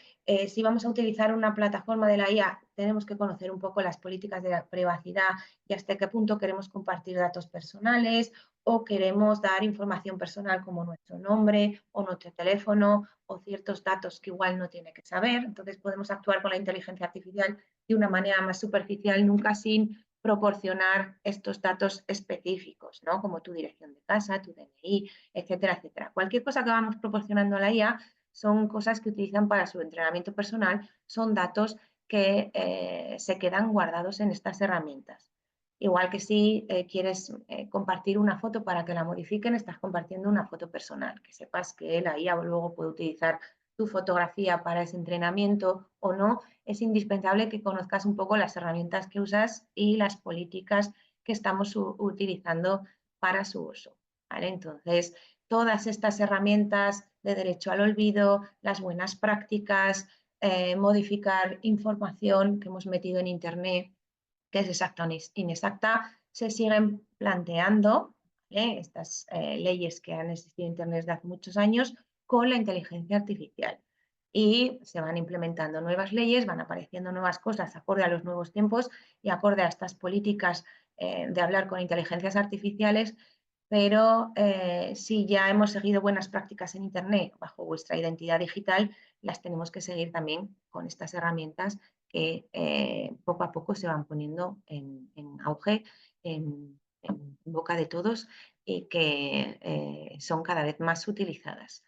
Si vamos a utilizar una plataforma de la IA, tenemos que conocer un poco las políticas de la privacidad y hasta qué punto queremos compartir datos personales o queremos dar información personal como nuestro nombre o nuestro teléfono o ciertos datos que igual no tiene que saber. Entonces podemos actuar con la inteligencia artificial de una manera más superficial, nunca sin proporcionar estos datos específicos, ¿no? Como tu dirección de casa, tu DNI, etcétera, etcétera. Cualquier cosa que vamos proporcionando a la IA son cosas que utilizan para su entrenamiento personal, son datos que se quedan guardados en estas herramientas. Igual que si quieres compartir una foto para que la modifiquen, estás compartiendo una foto personal, que sepas que la IA luego puede utilizar tu fotografía para ese entrenamiento o no, es indispensable que conozcas un poco las herramientas que usas y las políticas que estamos utilizando para su uso, ¿vale? Entonces, todas estas herramientas de derecho al olvido, las buenas prácticas, modificar información que hemos metido en Internet, que es exacta o inexacta, se siguen planteando, ¿vale? Estas leyes que han existido en Internet desde hace muchos años con la inteligencia artificial. Y se van implementando nuevas leyes, van apareciendo nuevas cosas acorde a los nuevos tiempos y acorde a estas políticas de hablar con inteligencias artificiales, pero si ya hemos seguido buenas prácticas en Internet bajo vuestra identidad digital, las tenemos que seguir también con estas herramientas que poco a poco se van poniendo en auge, en boca de todos y que son cada vez más utilizadas.